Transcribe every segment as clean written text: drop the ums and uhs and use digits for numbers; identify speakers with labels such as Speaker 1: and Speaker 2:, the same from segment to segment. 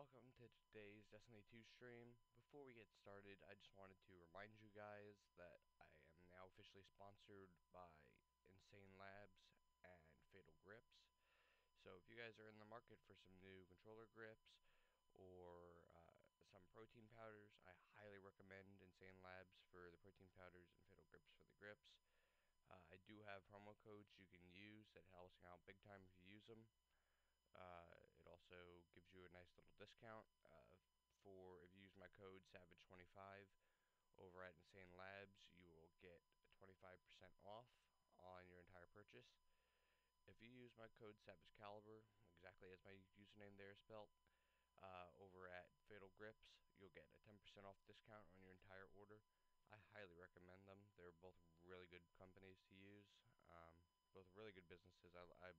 Speaker 1: welcome to today's Destiny 2 stream. Before we get started, I just wanted to remind you guys that I am now officially sponsored by Insane Labs and Fatal Grips. So if you guys are in the market for some new controller grips or some protein powders, I highly recommend Insane Labs for the protein powders and Fatal Grips for the grips. I do have promo codes you can use that helps out big time if you use them. It also gives you a nice little discount for if you use my code Savage25 over at Insane Labs. You will get 25% off on your entire purchase. If you use my code Savage Caliber, exactly as my username there is spelled, over at Fatal Grips, you'll get a 10% off discount on your entire order. I highly recommend them. They're both really good companies to use, both really good businesses. I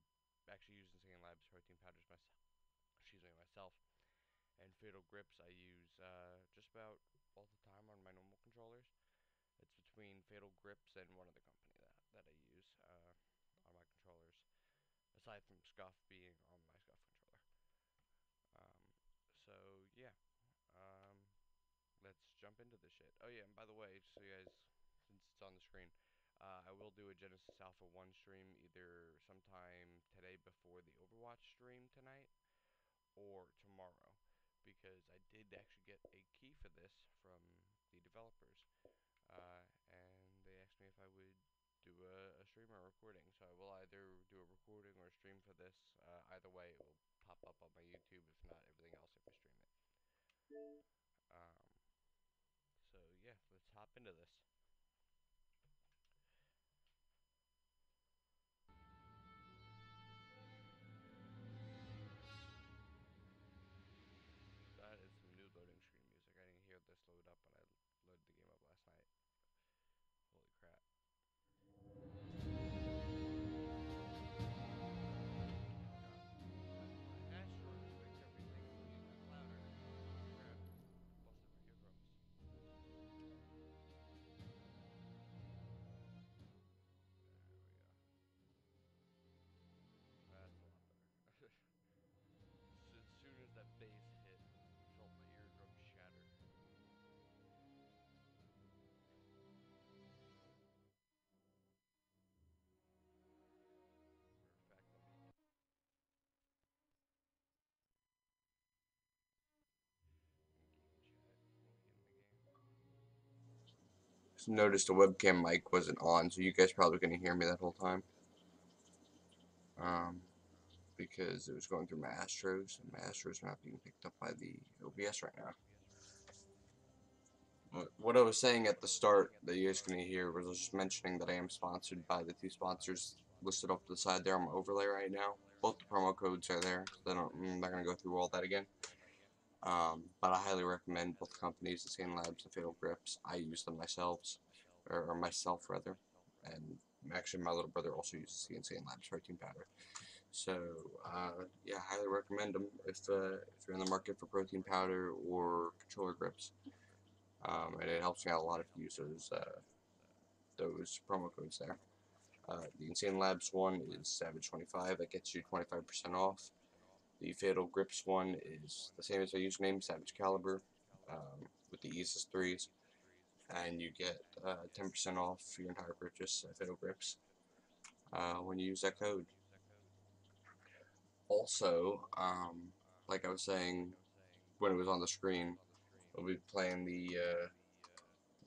Speaker 1: actually use Insane Labs protein powders myself. And Fatal Grips I use just about all the time on my normal controllers. It's between Fatal Grips and one other company that I use on my controllers, aside from Scuff being on my Scuff controller. Um, so yeah, um, let's jump into this shit. Oh yeah, and by the way, so you guys, since it's on the screen, I will do a Genesis Alpha 1 stream either sometime today before the Overwatch stream tonight, or tomorrow, because I did actually get a key for this from the developers, and they asked me if I would do a stream or a recording. So I will either do a recording or a stream for this. Either way, it will pop up on my YouTube, if not everything else if I stream it. Um, so yeah, let's hop into this. That is some new loading screen music. I didn't hear this load up when I loaded the game up last night. Holy crap. Astro makes everything louder. Crap. Lost it for eardrums. There we go. That's a lot better. As soon as that bass hit, I felt my eardrum shatter. Matter of fact, let me game chat when we get in the game.
Speaker 2: Just noticed the webcam mic wasn't on, so you guys probably couldn't hear me that whole time. Because it was going through my Astros, and my Astros are not being picked up by the OBS right now. What I was saying at the start that you guys couldn't hear was I was just mentioning that I am sponsored by the two sponsors listed off to the side there on my overlay right now. Both the promo codes are there, so I'm not going to go through all that again. But I highly recommend both companies, Insane Labs and Fatal Grips. I use them myself, or myself rather, and actually my little brother also uses the Insane Labs protein powder. So yeah, highly recommend them if you're in the market for protein powder or controller grips. And it helps me out a lot if you use those promo codes there. The Insane Labs one is Savage25. That gets you 25% off. The Fatal Grips one is the same as my username, Savage Caliber, with the Easus 3s, and you get 10% off your entire purchase at Fatal Grips when you use that code. Also, like I was saying when it was on the screen, we'll be playing the,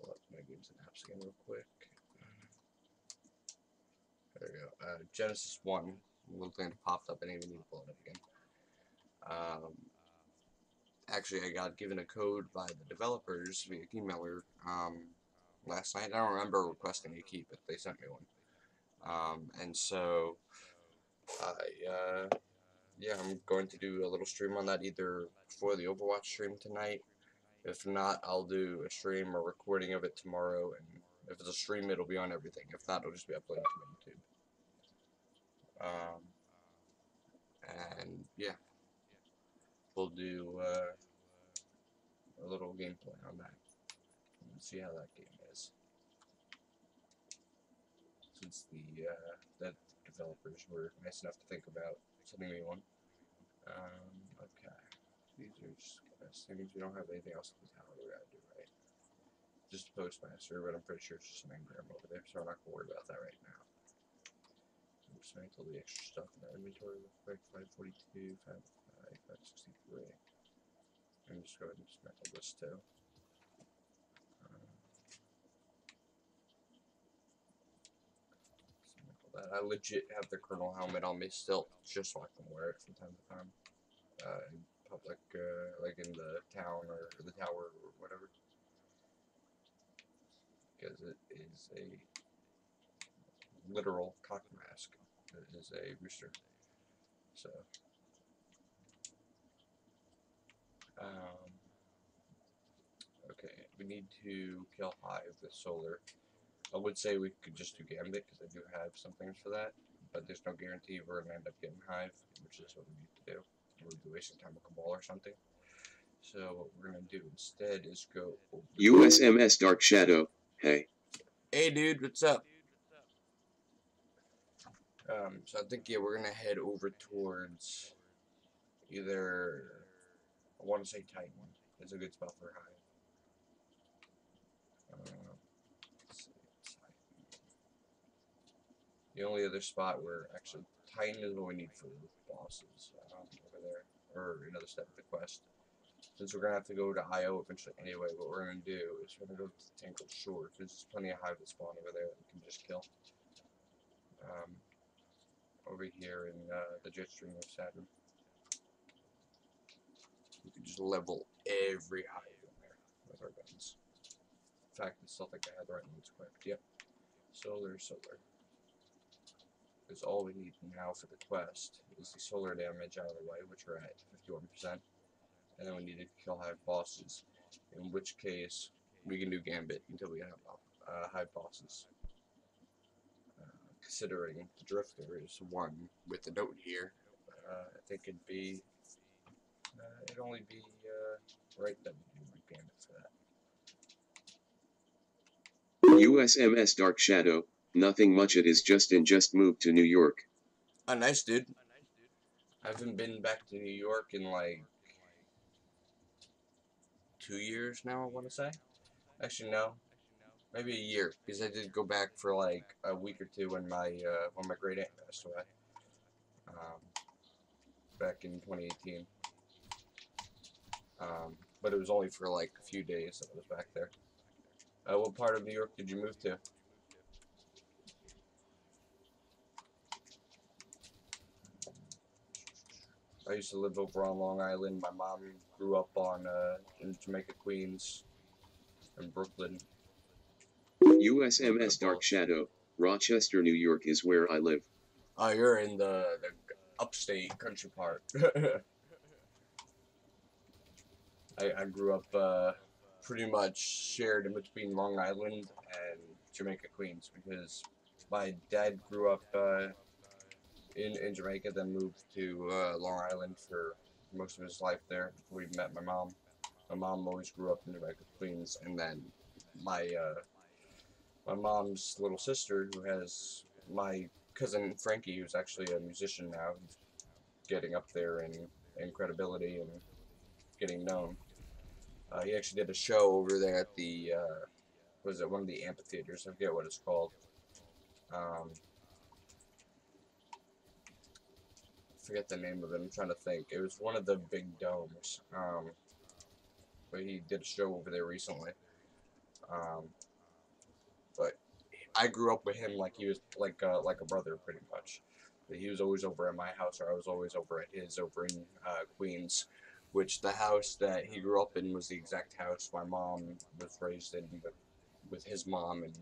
Speaker 2: pull up my games and apps again real quick. There we go. Genesis 1, a little thing that popped up, I didn't even need to pull it up again. Actually, I got given a code by the developers via emailer last night. I don't remember requesting a key, but they sent me one. And so, yeah, I'm going to do a little stream on that either before the Overwatch stream tonight. If not, I'll do a stream or recording of it tomorrow, and if it's a stream, it'll be on everything. If not, it'll just be uploaded to my YouTube. And yeah, we'll do a little gameplay on that and see how that game is. Since the developers were nice enough to think about sending me one. Okay. These are just things. We don't have anything else in the town we gotta do, right? Just a postmaster, but I'm pretty sure it's just an engram over there, so I'm not gonna worry about that right now. So dismantle the extra stuff in our inventory real quick. 542, 563. And just go ahead and dismantle this too. That. I legit have the Colonel helmet on me still, just so I can wear it from time to time. In public, like in the town or the tower or whatever. Because it is a literal cock mask. It is a rooster. So, okay, we need to kill Hive with solar. I would say we could just do Gambit, because I do have some things for that, but there's no guarantee we're going to end up getting Hive, which is what we need to do. We'll be wasting time with Cabal or something. So what we're going to do instead is go over
Speaker 3: USMS Dark Shadow, hey.
Speaker 2: Hey dude, what's up? So I think, yeah, we're going to head over towards either, I want to say Titan. It's a good spot for Hive. The only other spot where actually Titan is what we need for bosses over there, or another step of the quest. Since we're gonna have to go to IO eventually anyway, what we're gonna do is we're gonna go to Tangled Shore because there's plenty of Hive that spawn over there that we can just kill. Over here in the Jetstream of Saturn, we can just level every Hive in there with our guns. In fact, I still think I had the right ones equipped. Yep. Solar. Because all we need now for the quest is the solar damage out of the way, which we're at 51%. And then we need to kill Hive bosses, in which case we can do Gambit until we have Hive bosses. Considering the Drifter is one with the note here, I think it'd only be right that we do Gambit for that.
Speaker 3: USMS Dark Shadow, nothing much, it is just moved to New York.
Speaker 2: Oh, nice, dude. I haven't been back to New York in like 2 years now, I want to say. Actually, no. Maybe a year, because I did go back for like a week or two when my great aunt passed away. Back in 2018. But it was only for like a few days that I was back there. What part of New York did you move to? I used to live over on Long Island. My mom grew up on in Jamaica, Queens, and Brooklyn.
Speaker 3: USMS Dark Shadow, Rochester, New York is where I live.
Speaker 2: Oh, you're in the upstate country part. I grew up pretty much shared in between Long Island and Jamaica, Queens, because my dad grew up in Jamaica, then moved to Long Island for most of his life there before he met my mom. My mom always grew up in Jamaica, Queens, and then my my mom's little sister, who has my cousin Frankie, who's actually a musician now, he's getting up there in credibility and getting known. He actually did a show over there at the was it one of the amphitheaters? I forget what it's called. Forget the name of it. I'm trying to think. It was one of the big domes. But he did a show over there recently. But I grew up with him like he was like a brother, pretty much. But he was always over at my house, or I was always over at his over in Queens. Which the house that he grew up in was the exact house my mom was raised in with his mom and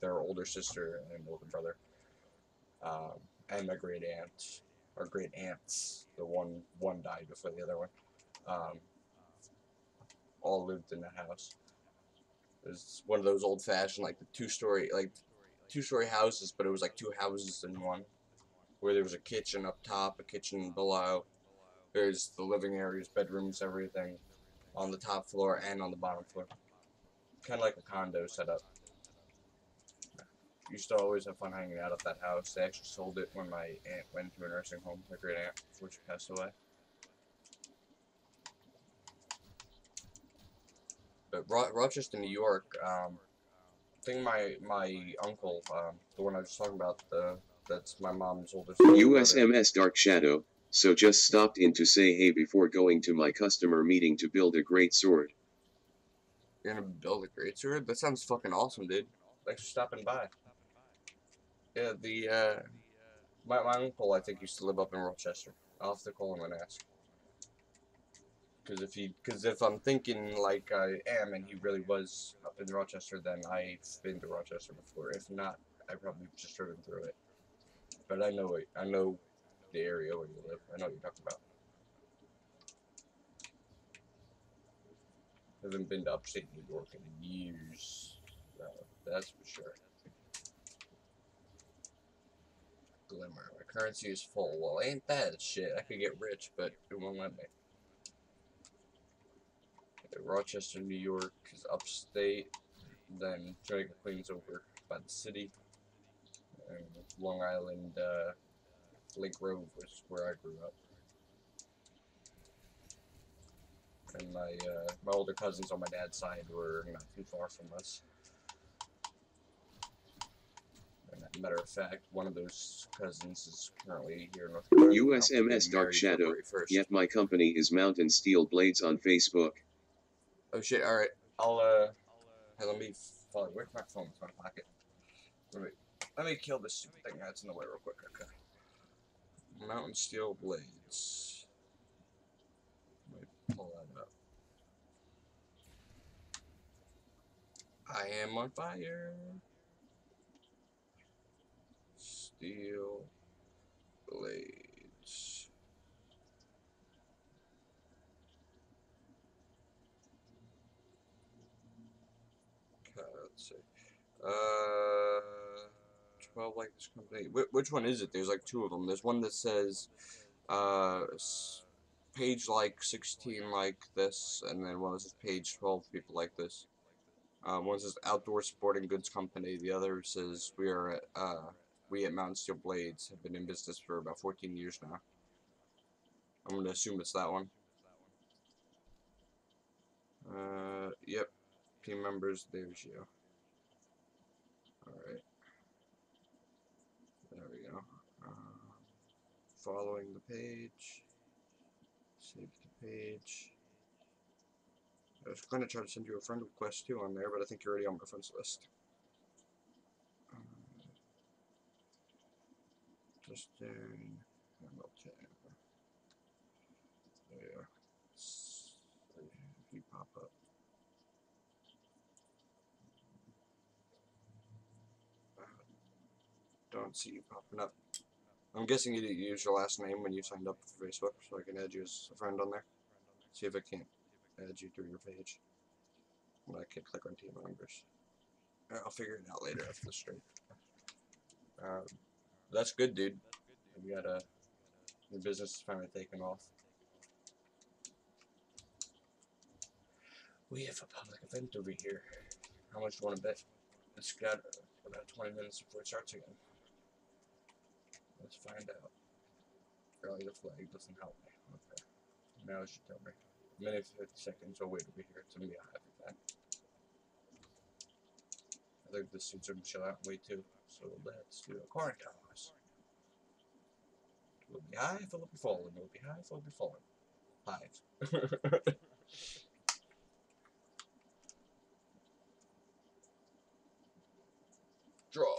Speaker 2: their older sister and older brother. And my great aunt, or great aunts. The one died before the other one. All lived in the house. It was one of those old-fashioned, like the two-story houses, but it was like two houses in one, where there was a kitchen up top, a kitchen below. There's the living areas, bedrooms, everything on the top floor and on the bottom floor. Kind of like a condo setup. Used to always have fun hanging out at that house. They actually sold it when my aunt went to a nursing home, my great aunt, before she passed away. But Rochester, New York. I think my uncle, the one I was talking about, that's my mom's older brother.
Speaker 3: USMS Dark Shadow, so just stopped in to say hey before going to my customer meeting to build a great sword.
Speaker 2: You're gonna build a great sword? That sounds fucking awesome, dude. Thanks for stopping by. Yeah, my uncle, I think, used to live up in Rochester. I'll have to call him and ask. Because if I'm thinking like I am, and he really was up in Rochester, then I've been to Rochester before. If not, I probably just driven through it. But I know it. I know the area where you live. I know what you're talking about. I haven't been to upstate New York in years. No, that's for sure. Glimmer. My currency is full. Well, ain't that shit? I could get rich, but it won't let me. Rochester, New York is upstate. Then Jamaica Plains over by the city. And Long Island, Lake Grove was where I grew up. And my older cousins on my dad's side were not too far from us. And as a matter of fact, one of those cousins is currently here in North Carolina.
Speaker 3: USMS Dark Shadow, yet my company is Mountain Steel Blades on Facebook.
Speaker 2: Oh shit, alright. Hey, let me follow. Where's my phone? It's in my pocket. Let me kill this stupid thing that's in the way real quick, okay. Mountain Steel Blades. Let me pull that up. I am on fire. Steel Blades. Okay, let's see. 12 like this company. Which one is it? There's like two of them. There's one that says, page like 16 like this, and then one that says page 12 people like this. One says Outdoor Sporting Goods Company. The other says we at Mountain Steel Blades have been in business for about 14 years now. I'm gonna assume it's that one. Yep. Team members, there's you. Alright. There we go. Following the page. Save the page. I was going to try to send you a friend request too on there, but I think you're already on my friends list. Justin Hamilton. There. If you pop up. Don't see you popping up. I'm guessing you didn't use your last name when you signed up for Facebook, so I can add you as a friend on there. See if I can't add you through your page. And I can click on team members. I'll figure it out later after the stream. That's good, dude. We got your business is finally taking off. We have a public event over here. How much do you want to bet? It's got about 20 minutes before it starts again. Let's find out. Rally the flag doesn't help me. Okay. Now it should tell me. A minute and 50 seconds. I'll wait over here. It's going to be a happy event. I think this seems to chill out and wait too. So let's do a coin toss. It will be high if it will be falling. It will be high if it will be falling. Hive. Draw.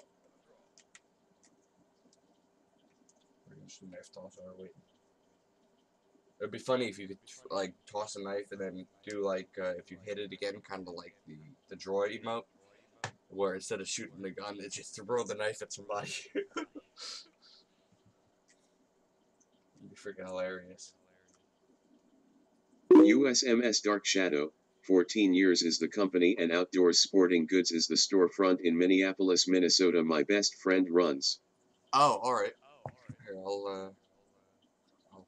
Speaker 2: We're going to do knife toss while we're waiting. It'd be funny if you could like toss a knife and then do like if you hit it again, kind of like the draw emote, where instead of shooting the gun, it's just throw the knife at somebody. It'd be freaking hilarious.
Speaker 3: USMS Dark Shadow, 14 years is the company and Outdoor Sporting Goods is the storefront in Minneapolis, Minnesota my best friend runs.
Speaker 2: Oh, alright. Here, I'll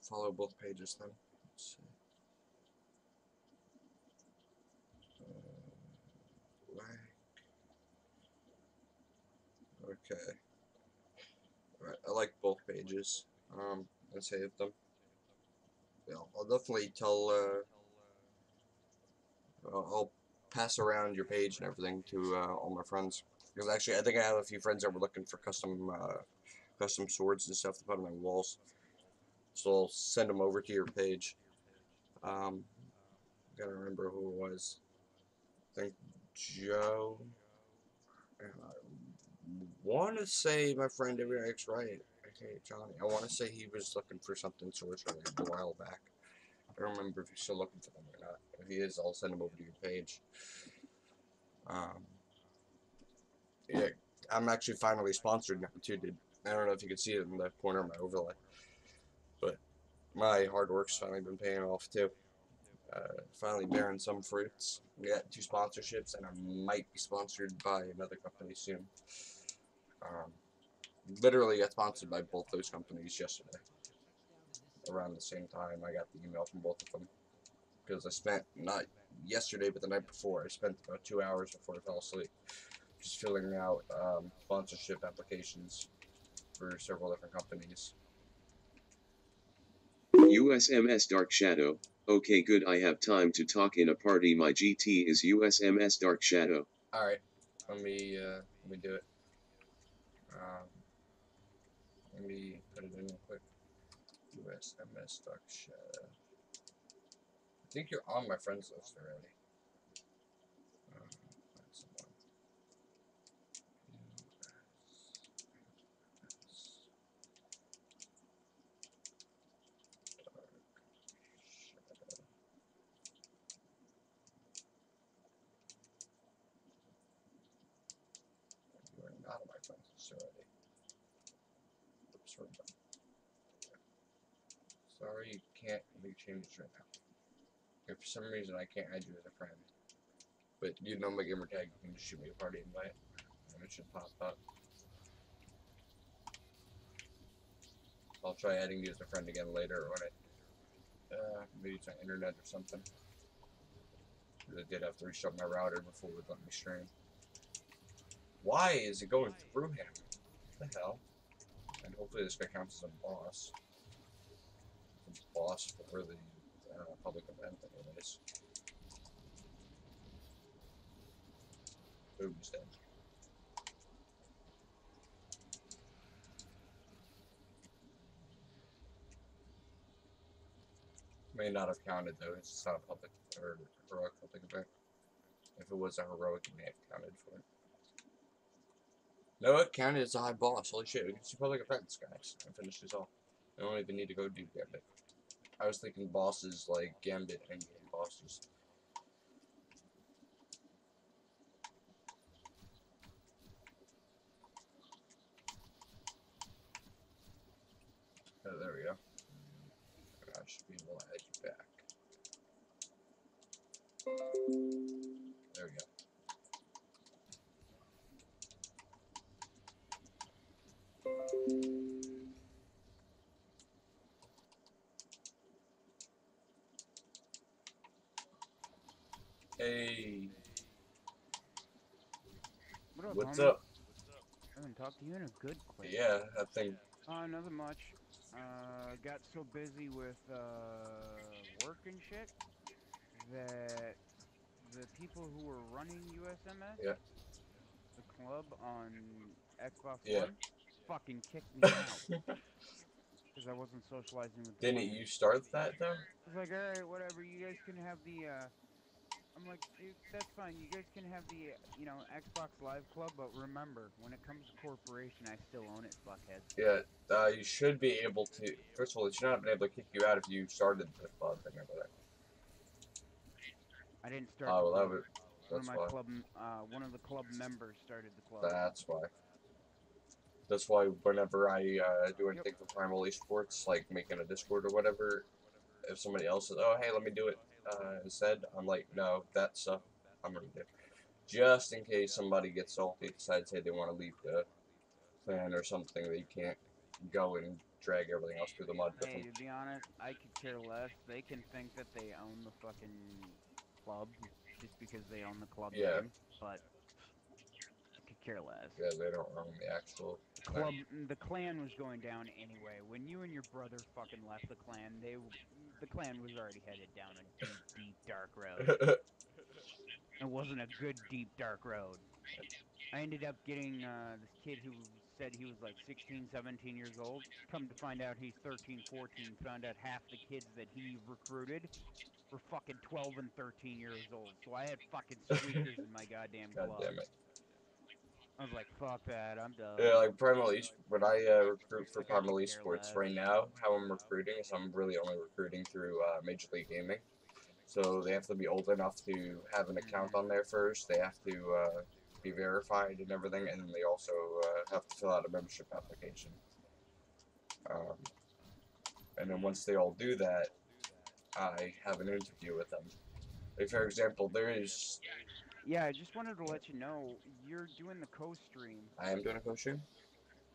Speaker 2: follow both pages then. Let's see. Okay. Alright, I like both pages. And save them. Yeah, I'll definitely tell, I'll pass around your page and everything to all my friends. Because actually, I think I have a few friends that were looking for custom swords and stuff to put on my walls. So I'll send them over to your page. Gotta remember who it was. I think Joe. I want to say my friend X right. Okay, Johnny. I want to say he was looking for something swords related a while back. I don't remember if he's still looking for them or not. If he is, I'll send him over to your page. Yeah, I'm actually finally sponsored now too, dude. I don't know if you can see it in the corner of my overlay, but my hard work's finally been paying off too. Finally bearing some fruits. We got 2 sponsorships, and I might be sponsored by another company soon. Um, Literally got sponsored by both those companies yesterday. Around the same time, I got the email from both of them. Because I spent, not yesterday, but the night before, I spent about 2 hours before I fell asleep just filling out sponsorship applications for several different companies.
Speaker 3: USMS Dark Shadow. Okay, good. I have time to talk in a party. My GT is USMS Dark Shadow.
Speaker 2: Alright, let me do it. Let me put it in real quick. USMS Dark Shadow. I think you're on my friends list already. Find someone. You are not on my friends list already. Oops, wrong button. Sorry, you can't make changes right now. If for some reason I can't add you as a friend, but you know my gamer tag, you can just shoot me a party invite, and it should pop up. I'll try adding you as a friend again later when it, maybe it's on internet or something. I did have to restart my router before it would let me stream. Why is it going through him? What the hell? And hopefully this guy counts as a boss. It's a boss for the public event anyways. Boom, he's dead. May not have counted though, it's just not a public or heroic public event. If it was a heroic, it may have counted for it. No, it counted as a high boss. Holy shit, we can see public events, guys. I finished this off. I don't even need to go do Gambit. I was thinking bosses like Gambit and game bosses. Oh, there we go. I should be able to add you back. There we go. Hey.
Speaker 4: What up,
Speaker 2: What's
Speaker 4: homie?
Speaker 2: up?
Speaker 4: I haven't talked to you in a good clip.
Speaker 2: Yeah, that thing.
Speaker 4: Nothing much. Got so busy with, work and shit that the people who were running USMS,
Speaker 2: Yeah.
Speaker 4: the club on Xbox
Speaker 2: Yeah.
Speaker 4: One, fucking kicked me out. Because I wasn't socializing with the
Speaker 2: Didn't
Speaker 4: clan.
Speaker 2: you start that though?
Speaker 4: I was like, alright, whatever, you guys can have the, I'm like, dude, that's fine. You guys can have the, Xbox Live Club, but remember, when it comes to corporation, I still own it, fuckheads.
Speaker 2: Yeah. You should be able to. First of all, they should not have been able to kick you out if you started the club. I remember that.
Speaker 4: I didn't start
Speaker 2: Oh,
Speaker 4: the
Speaker 2: well,
Speaker 4: club.
Speaker 2: that's why.
Speaker 4: One of the club members started the club.
Speaker 2: That's why. That's why whenever I do
Speaker 4: Yep.
Speaker 2: anything for Primal Esports, like making a Discord or whatever, if somebody else says, "Oh, hey, let me do it," instead, I'm like, "No, that stuff I'm gonna do." Just in case somebody gets salty, decides, hey, they want to leave the clan or something, they can't go and drag everything else through the mud with them.
Speaker 4: Hey, to be honest, I could care less. They can think that they own the fucking club just because they own the club
Speaker 2: Yeah.
Speaker 4: name, but I could care less.
Speaker 2: Yeah, they don't own the actual clan.
Speaker 4: The clan was going down anyway. When you and your brother fucking left the clan, the clan was already headed down a deep, deep dark road. It wasn't a good, deep, dark road. I ended up getting this kid who said he was like 16, 17 years old. Come to find out he's 13, 14. Found out half the kids that he recruited were fucking 12 and 13 years old. So I had fucking squeakers in my goddamn
Speaker 2: God damn it.
Speaker 4: gloves. I was like, fuck that, I'm
Speaker 2: Yeah,
Speaker 4: done.
Speaker 2: like when I recruit for
Speaker 4: Like, I could
Speaker 2: Primal
Speaker 4: care
Speaker 2: Esports
Speaker 4: less.
Speaker 2: right now, how I'm recruiting is I'm really only recruiting through Major League Gaming. So they have to be old enough to have an account
Speaker 4: Mm-hmm.
Speaker 2: on there first. They have to be verified and everything, and then they also have to fill out a membership application. Um, and then once they all do that, I have an interview with them. Like for example, there is.
Speaker 4: Yeah, I just wanted to let you know you're doing the co-stream.
Speaker 2: I am doing a co-stream.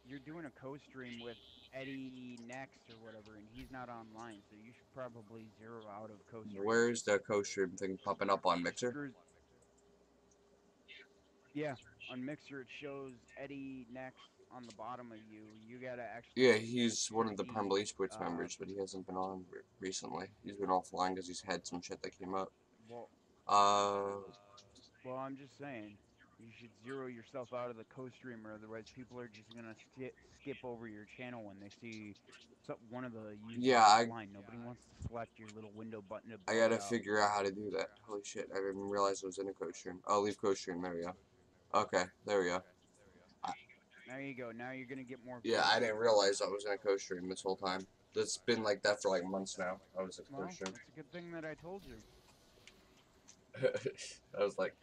Speaker 4: You're doing a co-stream with Eddie next or whatever, and he's not online, so you should probably zero out of co-stream.
Speaker 2: Where's the co-stream thing popping up on
Speaker 4: Just
Speaker 2: Mixer?
Speaker 4: screws. Yeah, on Mixer it shows Eddie next on the bottom of you. You gotta
Speaker 2: Yeah,
Speaker 4: actually
Speaker 2: he's one of the Primal
Speaker 4: be
Speaker 2: Esports members, but he hasn't been on recently. He's been offline because he's had some shit that came up.
Speaker 4: well.
Speaker 2: Uh,
Speaker 4: Well, I'm just saying you should zero yourself out of the co-streamer, otherwise people are just gonna skip over your channel when they see one of the users
Speaker 2: yeah,
Speaker 4: offline. Nobody wants to select your little window button to
Speaker 2: I
Speaker 4: blow it
Speaker 2: gotta
Speaker 4: up.
Speaker 2: figure out how to do that. Holy shit, I didn't realize I was in a co-stream. Oh, leave co-stream, there we go. Okay, there we go. I,
Speaker 4: There you go. Now you're gonna get more
Speaker 2: yeah, I
Speaker 4: viewers.
Speaker 2: didn't realize I was in a co-stream this whole time. It's been like that for like months now. I was in a
Speaker 4: Well,
Speaker 2: co-stream.
Speaker 4: it's a good thing that I told you.
Speaker 2: I was like,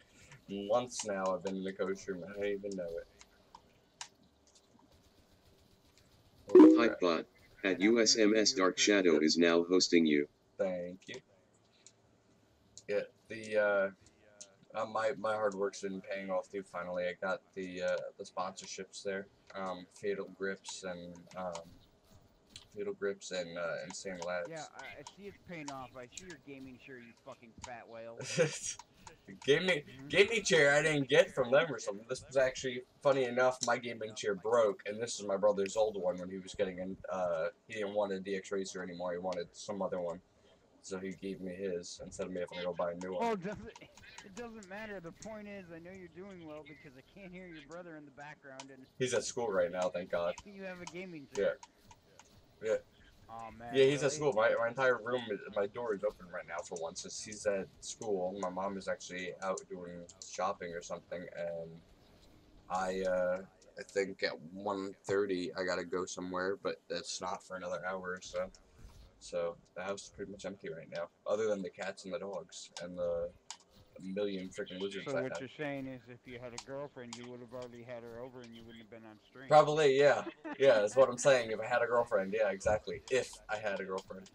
Speaker 2: months now I've been in a co-stream. I don't even know it. Holy crap.
Speaker 3: Hypebot at
Speaker 4: And I'm gonna give
Speaker 3: USMS
Speaker 4: you a
Speaker 3: Dark
Speaker 4: Christmas.
Speaker 3: Shadow is now hosting you.
Speaker 2: Thank you. Yeah, my hard work's been paying off too. Finally, I got the sponsorships there. Fatal Grips and Insane Labs.
Speaker 4: Yeah, I see it's paying off. I see your gaming share, you fucking fat whale.
Speaker 2: Gaming chair I didn't get from them or something. This was actually funny enough. My gaming chair broke, and this is my brother's old one when he was getting in. He didn't want a DX Racer anymore. He wanted some other one, so he gave me his instead of me having to go buy a new one.
Speaker 4: Well, it doesn't matter. The point is, I know you're doing well because I can't hear your brother in the background, and
Speaker 2: He's at school right now, thank God.
Speaker 4: you have a gaming
Speaker 2: Yeah.
Speaker 4: chair.
Speaker 2: Yeah.
Speaker 4: Oh man.
Speaker 2: Yeah, he's
Speaker 4: really?
Speaker 2: at school. My entire room, my door is open right now for once. He's at school. My mom is actually out doing shopping or something, and I think at 1:30 I gotta go somewhere, but that's not for another hour or so. So the house is pretty much empty right now, other than the cats and the dogs and the million freaking lizards
Speaker 4: So
Speaker 2: I
Speaker 4: what
Speaker 2: have.
Speaker 4: you're saying is, if you had a girlfriend, you would have already had her over, and you wouldn't have been on stream.
Speaker 2: Probably, yeah. Yeah, that's what I'm saying. If I had a girlfriend, yeah, exactly. If I had a girlfriend.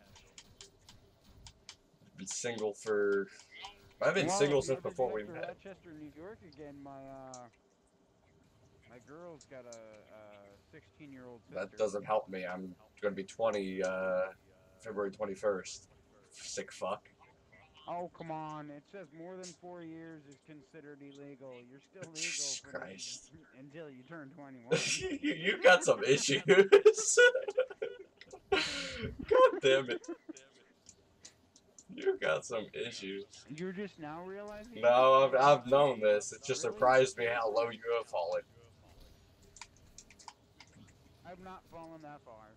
Speaker 2: I've been single for... I've been
Speaker 4: Well,
Speaker 2: single
Speaker 4: if you
Speaker 2: since
Speaker 4: ever
Speaker 2: before
Speaker 4: get
Speaker 2: we
Speaker 4: up to
Speaker 2: met.
Speaker 4: Rochester, New York again, my girl's got a 16-year-old sister.
Speaker 2: That doesn't help me. I'm going to be 20 February 21st. Sick fuck.
Speaker 4: Oh come on! It says more than 4 years is considered illegal. You're still legal
Speaker 2: Jesus
Speaker 4: for
Speaker 2: Christ.
Speaker 4: until you turn 21.
Speaker 2: You got some issues. God damn it. You got some issues.
Speaker 4: You're just now realizing?
Speaker 2: No, I've known this. It just
Speaker 4: Really?
Speaker 2: surprised me how low you have fallen.
Speaker 4: I've not fallen that far.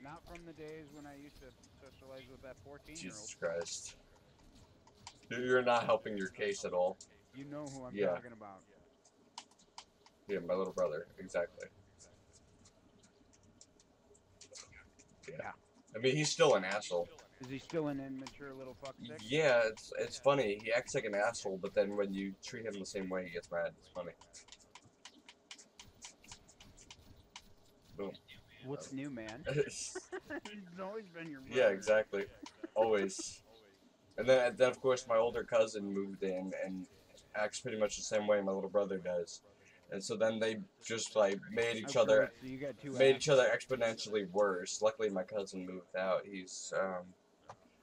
Speaker 4: Not from the days when I used to socialize with that 14-year-old.
Speaker 2: Jesus Christ. You're not helping your case at all.
Speaker 4: You know who I'm
Speaker 2: Yeah.
Speaker 4: talking about.
Speaker 2: Yeah, my little brother. Exactly. Yeah. I mean, he's still an asshole.
Speaker 4: Is he still an immature little fuckstick?
Speaker 2: Yeah, it's funny. He acts like an asshole, but then when you treat him the same way, he gets mad. It's funny. Boom.
Speaker 4: What's new, man? He's always been your brother.
Speaker 2: Yeah, exactly. Always. And then of course, my older cousin moved in and acts pretty much the same way my little brother does. And so then they just like made each other
Speaker 4: So you got two
Speaker 2: made each other exponentially worse. Luckily, my cousin moved out. He's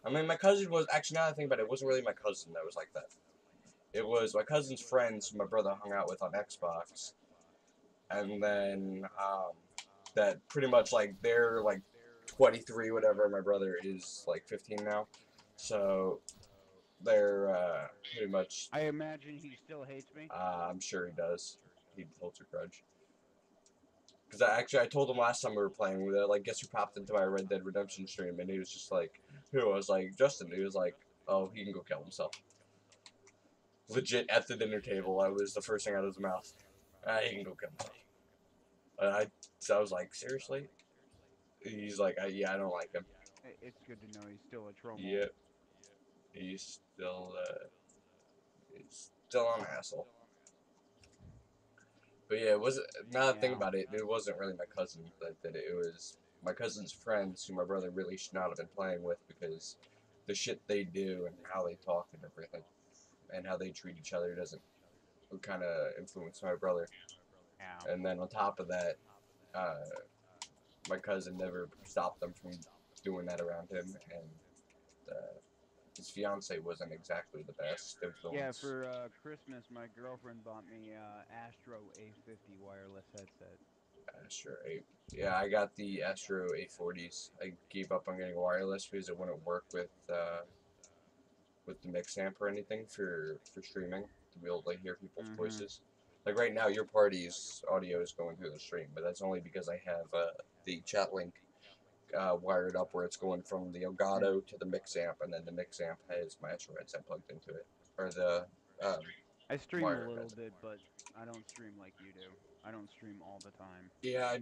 Speaker 2: I mean, my cousin was actually, now that I think about it, it wasn't really my cousin that was like that. It was my cousin's friends who my brother hung out with on Xbox, and then that pretty much like they're like 23, whatever. My brother is like 15 now, so they're pretty much.
Speaker 4: I imagine he still hates me.
Speaker 2: I'm sure he does. He holds a grudge. Because I told him last time we were playing with it, like, guess who popped into my Red Dead Redemption stream, and he was just like, who? I was like, Justin. He was like, oh, he can go kill himself. Legit at the dinner table, I was the first thing out of his mouth. He can go kill himself. So I was like, seriously? He's like, yeah, I don't like him.
Speaker 4: It's good to know he's still a troll.
Speaker 2: Yep, he's still an asshole. But yeah, it was now that I think about it, it wasn't really my cousin that did it. It was my cousin's friends who my brother really should not have been playing with because the shit they do and how they talk and everything and how they treat each other doesn't kind of influence my brother.
Speaker 4: Yeah.
Speaker 2: And then on top of that, uh, my cousin never stopped them from doing that around him, and his fiance wasn't exactly the best influence.
Speaker 4: Yeah, for Christmas, my girlfriend bought me Astro A50 wireless headset.
Speaker 2: Astro 8. Yeah, I got the Astro A40s. I gave up on getting wireless because it wouldn't work with the mix amp or anything for streaming to be able to hear people's voices. Like right now, your party's audio is going through the stream, but that's only because I have the chat link wired up where it's going from the Elgato to the mix amp, and then the mix amp has my Astro headset plugged into it, or the
Speaker 4: I stream a little
Speaker 2: headset.
Speaker 4: bit, but I don't stream like you do. I don't stream all the time.
Speaker 2: Yeah, I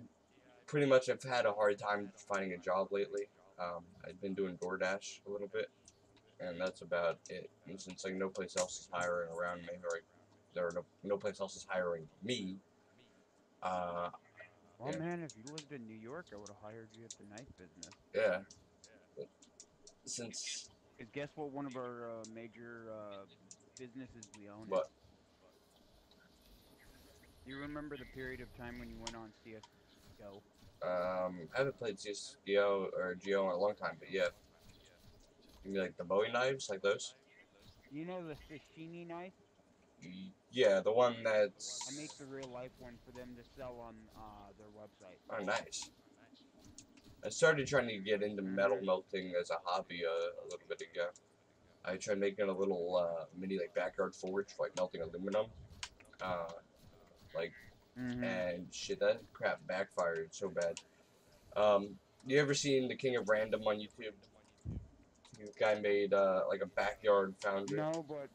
Speaker 2: pretty much have had a hard time finding a job lately. I've been doing DoorDash a little bit, and that's about it. And since like no place else is hiring around me, or there are no place else is hiring me. Uh,
Speaker 4: Well,
Speaker 2: yeah,
Speaker 4: man, if you lived in New York, I would have hired you at the knife business.
Speaker 2: yeah. But since
Speaker 4: Because guess what? One of our major businesses we own is.
Speaker 2: what?
Speaker 4: Do you remember the period of time when you went on CS:GO?
Speaker 2: I haven't played CS:GO or Geo in a long time, but yeah, you mean like the Bowie knives, like those?
Speaker 4: You know the sashimi knife?
Speaker 2: Yeah, the one
Speaker 4: I make
Speaker 2: that's
Speaker 4: the real life one for them to sell on their website.
Speaker 2: oh nice. I started trying to get into metal melting as a hobby a little bit ago. I tried making a little mini like backyard forge for like melting aluminum, uh, like and shit that crap backfired so bad. You ever seen the King of Random on YouTube? The guy made like a backyard foundry.
Speaker 4: No, but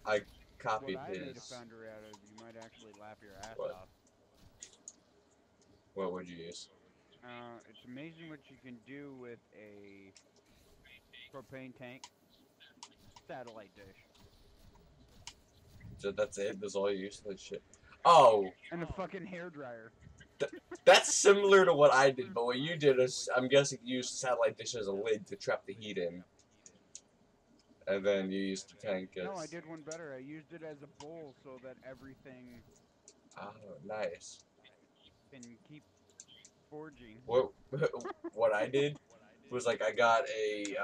Speaker 2: I
Speaker 4: what
Speaker 2: copied
Speaker 4: I made a
Speaker 2: his.
Speaker 4: foundry out of, you might actually laugh your ass
Speaker 2: What?
Speaker 4: off.
Speaker 2: What would you use?
Speaker 4: It's amazing what you can do with a propane tank satellite dish
Speaker 2: So that's it. That's all you use. Like shit. Oh,
Speaker 4: and a fucking hair dryer.
Speaker 2: that's similar to what I did, but what you did is, I'm guessing you used the satellite dish as a lid to trap the heat in, and then you used the tank as.
Speaker 4: No, I did one better. I used it as a bowl so that everything
Speaker 2: Oh, nice.
Speaker 4: can keep forging.
Speaker 2: What what I did was like I got a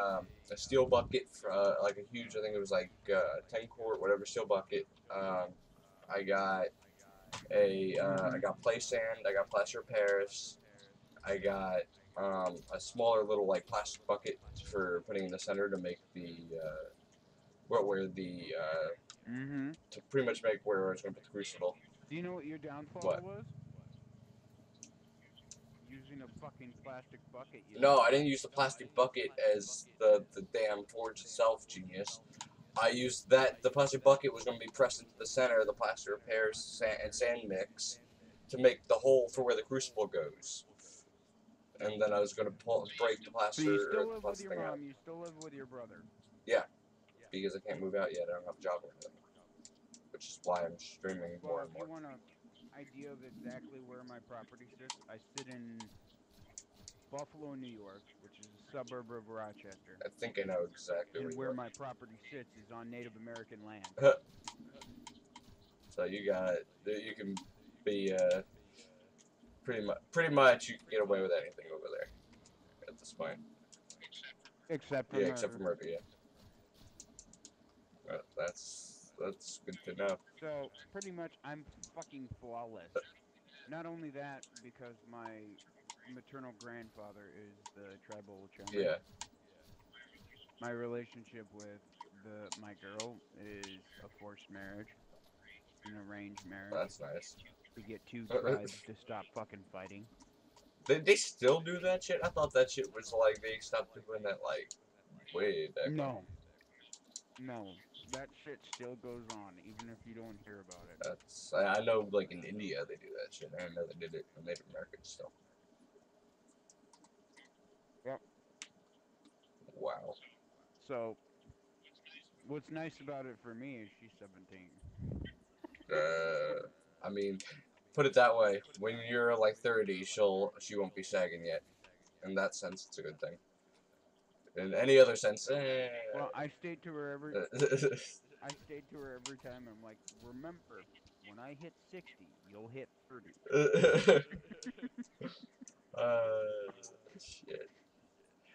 Speaker 2: steel bucket for like a huge, I think it was like 10 quart whatever steel bucket. I got I got play sand. I got plaster of Paris. I got a smaller little like plastic bucket for putting in the center to make the where the to pretty much make where I was going to put the crucible.
Speaker 4: Do you know what your downfall
Speaker 2: What?
Speaker 4: was? Using a fucking plastic bucket, you
Speaker 2: No, I
Speaker 4: dumbass.
Speaker 2: didn't use the plastic bucket as the damn forge itself, genius. I used the plastic bucket was going to be pressed into the center of the plaster of Paris and sand mix to make the hole for where the crucible goes. And then I was going to break the
Speaker 4: So you
Speaker 2: plaster
Speaker 4: still
Speaker 2: or the
Speaker 4: live with
Speaker 2: plastic
Speaker 4: your
Speaker 2: thing out.
Speaker 4: mom, you still live with your brother.
Speaker 2: Yeah, because I can't move out yet. I don't have a job or anything. Which is why I'm streaming
Speaker 4: Well,
Speaker 2: more
Speaker 4: if
Speaker 2: and
Speaker 4: you
Speaker 2: more.
Speaker 4: want an idea of exactly where my property sits, I sit in Buffalo, New York, which is a suburb of Rochester.
Speaker 2: I think I know exactly
Speaker 4: And
Speaker 2: where
Speaker 4: where
Speaker 2: you
Speaker 4: my property sits is on Native American land.
Speaker 2: are. So you got you can be pretty much you can get away with anything over there at this point.
Speaker 4: Except for
Speaker 2: Yeah, except
Speaker 4: murder.
Speaker 2: for murder. Yeah. That's good to know.
Speaker 4: So, pretty much, I'm fucking flawless. Not only that, because my maternal grandfather is the tribal chairman.
Speaker 2: Yeah.
Speaker 4: my relationship with my girl is a forced marriage, an arranged marriage.
Speaker 2: That's nice.
Speaker 4: To get two tribes to stop fucking fighting.
Speaker 2: They still do that shit? I thought that shit was like they stopped doing that like way back when.
Speaker 4: No, that shit still goes on, even if you don't hear about it.
Speaker 2: That's I know like in India they do that shit. I didn't know they did it in Native Americans still.
Speaker 4: Yep.
Speaker 2: Wow.
Speaker 4: So, what's nice about it for me is she's 17.
Speaker 2: I mean, put it that way. When you're like 30, she won't be sagging yet. In that sense, it's a good thing. In any other sense,
Speaker 4: Well, I stayed to her every time. I'm like, remember, when I hit 60, you'll hit 30.
Speaker 2: Shit.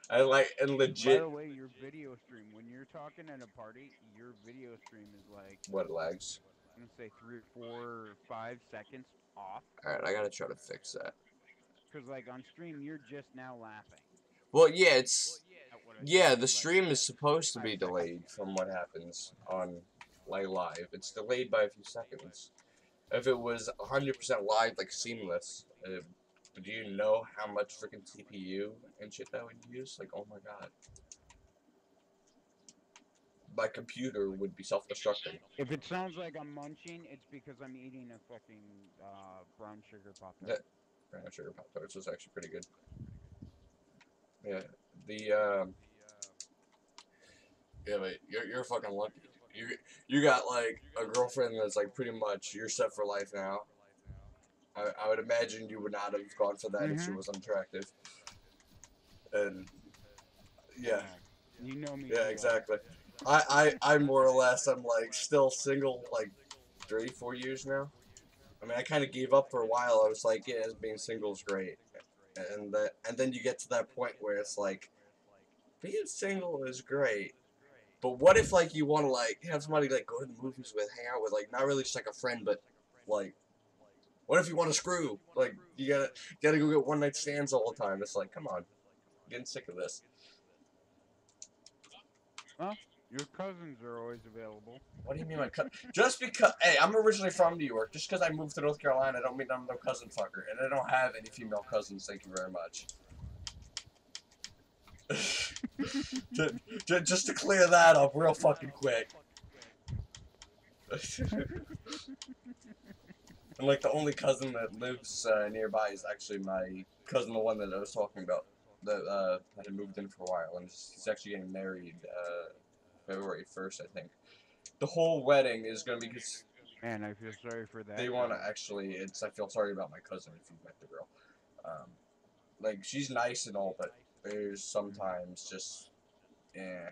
Speaker 2: I like and
Speaker 4: By
Speaker 2: legit.
Speaker 4: the way, your video stream, when you're talking at a party, your video stream is like,
Speaker 2: What lags?
Speaker 4: I'm gonna say 3, 4, or 5 seconds off.
Speaker 2: All right, I gotta try to fix that.
Speaker 4: Cause like on stream, you're just now laughing
Speaker 2: Well, yeah, it's
Speaker 4: at what I
Speaker 2: yeah.
Speaker 4: said
Speaker 2: The
Speaker 4: to like
Speaker 2: stream is supposed to
Speaker 4: 5
Speaker 2: be
Speaker 4: seconds
Speaker 2: delayed
Speaker 4: ago.
Speaker 2: from what happens on like live. It's delayed by a few seconds. If it was 100% live, like seamless, do you know how much freaking CPU and shit that would use? Like, oh my god, my computer would be self-destructing.
Speaker 4: If it sounds like I'm munching, it's because I'm eating a fucking brown sugar pop
Speaker 2: That
Speaker 4: tart.
Speaker 2: brown sugar pop tarts was actually pretty good. Yeah, the yeah, but you're fucking lucky. You got like a girlfriend that's like pretty much you're set for life now. I would imagine you would not have gone for that if she
Speaker 4: Mm-hmm.
Speaker 2: was unattractive. And yeah,
Speaker 4: Well, you know me
Speaker 2: yeah,
Speaker 4: too well.
Speaker 2: exactly. I more or less I'm like still single like 3 4 years now. I mean I kind of gave up for a while. I was like yeah, being single is great, and then you get to that point where it's like being single is great. But what if like you want to like have somebody like go to the movies with, hang out with, like not really just like a friend, but like what if you want to screw? Like you gotta go get one night stands all the time. It's like come on, I'm getting sick of this.
Speaker 4: Well, your cousins are always available.
Speaker 2: What do you mean my cousin? Just because hey, I'm originally from New York. Just because I moved to North Carolina, I don't mean I'm no cousin fucker, and I don't have any female cousins. Thank you very much. Just to clear that up real fucking quick. And like the only cousin that lives nearby is actually my cousin, the one that I was talking about, that had moved in for a while, and he's actually getting married February 1st, I think. The whole wedding is gonna be because
Speaker 4: Man, I feel sorry for that.
Speaker 2: they want to actually. It's I feel sorry about my cousin if you met the girl. Like she's nice and all, but there's sometimes just yeah.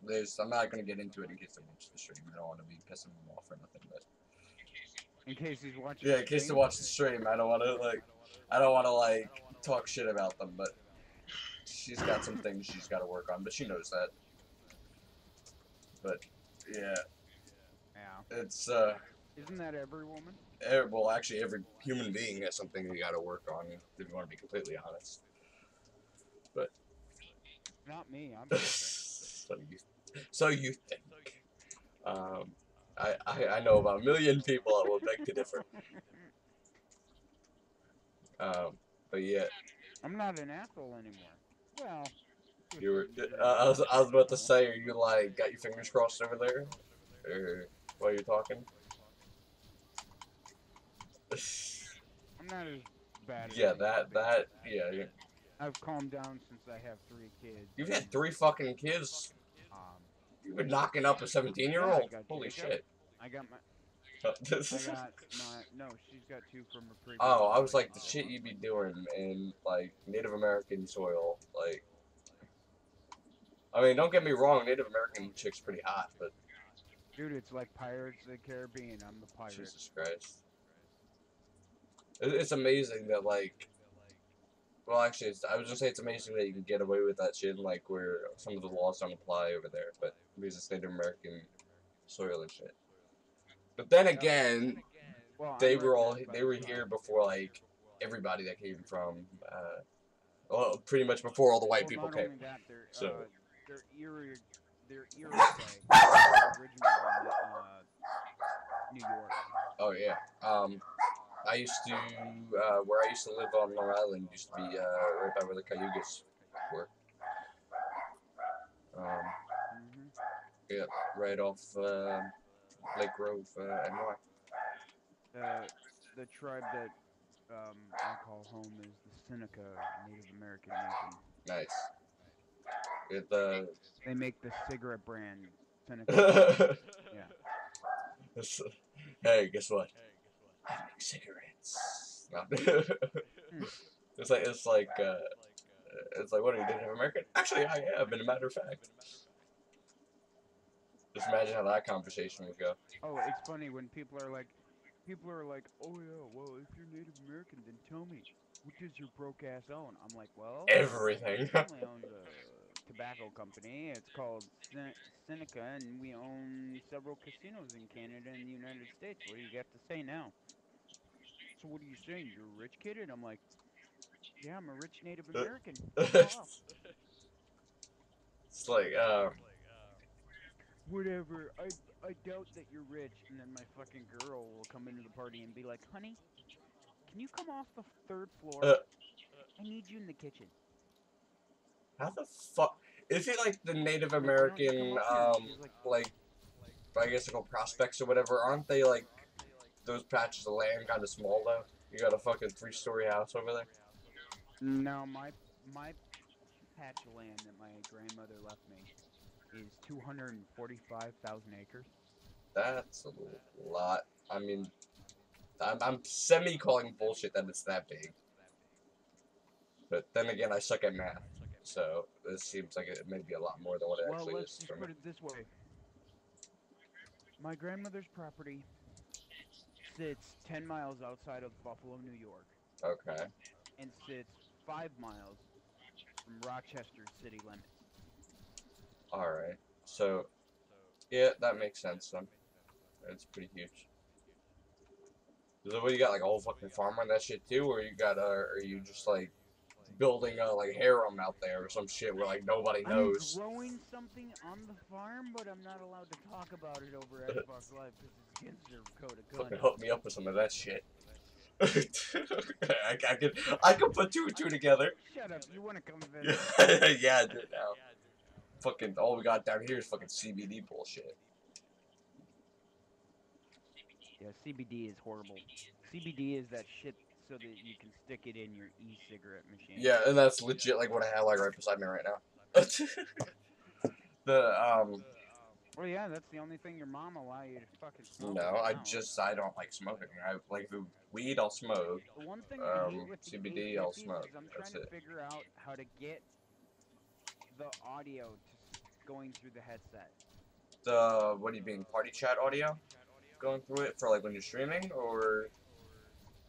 Speaker 2: There's I'm not gonna get into it in case they watch the stream. I don't want to be pissing them off or nothing, but.
Speaker 4: In case he's watching.
Speaker 2: Yeah, in case they watch the stream, I don't want to like talk shit about them, but she's got some things she's got to work on, but she knows that. But yeah, it's
Speaker 4: Isn't that every woman?
Speaker 2: well, actually, every human being has something you got to work on, if you want to be completely honest. But
Speaker 4: Not me. I'm
Speaker 2: so you think? I know about a million people that will beg to differ. But yeah.
Speaker 4: I'm not an asshole anymore. Well,
Speaker 2: You were. I was about to say, are you like got your fingers crossed over there, or while you're talking?
Speaker 4: I'm not as bad as
Speaker 2: Yeah,
Speaker 4: I used to be.
Speaker 2: yeah.
Speaker 4: I've calmed down since I have 3 kids.
Speaker 2: You've had 3 fucking kids.
Speaker 4: Um,
Speaker 2: You've been knocking up a 17-year-old. Holy shit.
Speaker 4: I got my. No, she's got 2 from a previous.
Speaker 2: Oh, I was like the shit you'd be doing in like Native American soil, like. I mean, don't get me wrong, Native American chick's pretty hot, but.
Speaker 4: Dude, it's like Pirates of the Caribbean. I'm the pirate.
Speaker 2: Jesus Christ. It's amazing that like. Well, actually, I was gonna say it's amazing that you can get away with that shit, like where some of the laws don't apply over there, but because it's Native American soil and shit. But then again,
Speaker 4: Well,
Speaker 2: they were here before like everybody that came from Well, pretty much before all the white
Speaker 4: Well,
Speaker 2: people
Speaker 4: not
Speaker 2: came.
Speaker 4: only that,
Speaker 2: So.
Speaker 4: they're they're Iroquois. They're originally New York.
Speaker 2: Oh yeah. I used to where I used to live on Long Island used to be right by where the Cayugas were. Um,
Speaker 4: Hmm.
Speaker 2: yeah, right off Lake Grove, NY.
Speaker 4: The tribe that I call home is the Seneca Native American Nation.
Speaker 2: Nice. It
Speaker 4: They make the cigarette brand Seneca. Yeah.
Speaker 2: it's- hey, guess what? I make cigarettes. No.
Speaker 4: Hmm.
Speaker 2: it's like what are you Native American? Actually, I am. In a matter of fact, just imagine how that conversation would go.
Speaker 4: Oh, it's funny when people are like, oh yeah, well if you're Native American, then tell me, what does your broke ass own? I'm like, well, my
Speaker 2: Everything.
Speaker 4: family owns a tobacco company. It's called Seneca, and we own several casinos in Canada and the United States. What do you got to say now? So what are you saying? You're a rich kid? And I'm like, yeah, I'm a rich Native American. Ha ha.
Speaker 2: It's like
Speaker 4: Whatever. I doubt that you're rich. And then my fucking girl will come into the party and be like, honey, can you come off the third floor?
Speaker 2: uh,
Speaker 4: I need you in the kitchen.
Speaker 2: how the fuck is it like the Native
Speaker 4: I'm like, why don't you come
Speaker 2: American
Speaker 4: up here? And she's like,
Speaker 2: like I guess they're called prospects or whatever? Aren't they like those patches of land kind of small though? You got a fucking 3-story house over there.
Speaker 4: no, my patch of land that my grandmother left me is 245,000 acres.
Speaker 2: That's a lot. I mean, I'm semi calling bullshit that it's that big. But then again, I suck at math, so this seems like it may be a lot more than what it
Speaker 4: Well,
Speaker 2: actually
Speaker 4: let's
Speaker 2: is
Speaker 4: just
Speaker 2: for me.
Speaker 4: put it this way. My grandmother's property sits 10 miles outside of Buffalo, New York,
Speaker 2: Okay.
Speaker 4: and sits 5 miles from Rochester city limits.
Speaker 2: All right. So yeah, that makes sense then. It's pretty huge. So what you got, like a whole fucking farm on that shit too, or you got, are you just like building a like harem out there or some shit where like nobody
Speaker 4: I'm
Speaker 2: knows?
Speaker 4: growing something on the farm, but I'm not allowed to talk about it over Xbox Live because it's against their code of
Speaker 2: Fucking
Speaker 4: conduct.
Speaker 2: hook me up with some of that shit. I can put two and two together.
Speaker 4: Shut up! You want to come visit?
Speaker 2: Yeah, I do now. Fucking all we got down here is fucking CBD bullshit.
Speaker 4: Yeah, CBD is horrible. CBD is that shit so that you can stick it in your e-cigarette machine.
Speaker 2: Yeah, and that's legit like what I have like right beside me right now. the
Speaker 4: Well, yeah, that's the only thing your mom will allow you to fucking smoke in
Speaker 2: No,
Speaker 4: the
Speaker 2: I
Speaker 4: house.
Speaker 2: don't like smoking. I like weed. I'll smoke.
Speaker 4: The one thing I hate with the
Speaker 2: CBD. I'll
Speaker 4: E50s
Speaker 2: smoke.
Speaker 4: is I'm trying
Speaker 2: That's
Speaker 4: to
Speaker 2: it.
Speaker 4: figure out how to get the audio to going through the headset.
Speaker 2: The what do you mean? Party chat audio going through it for like when you're streaming, or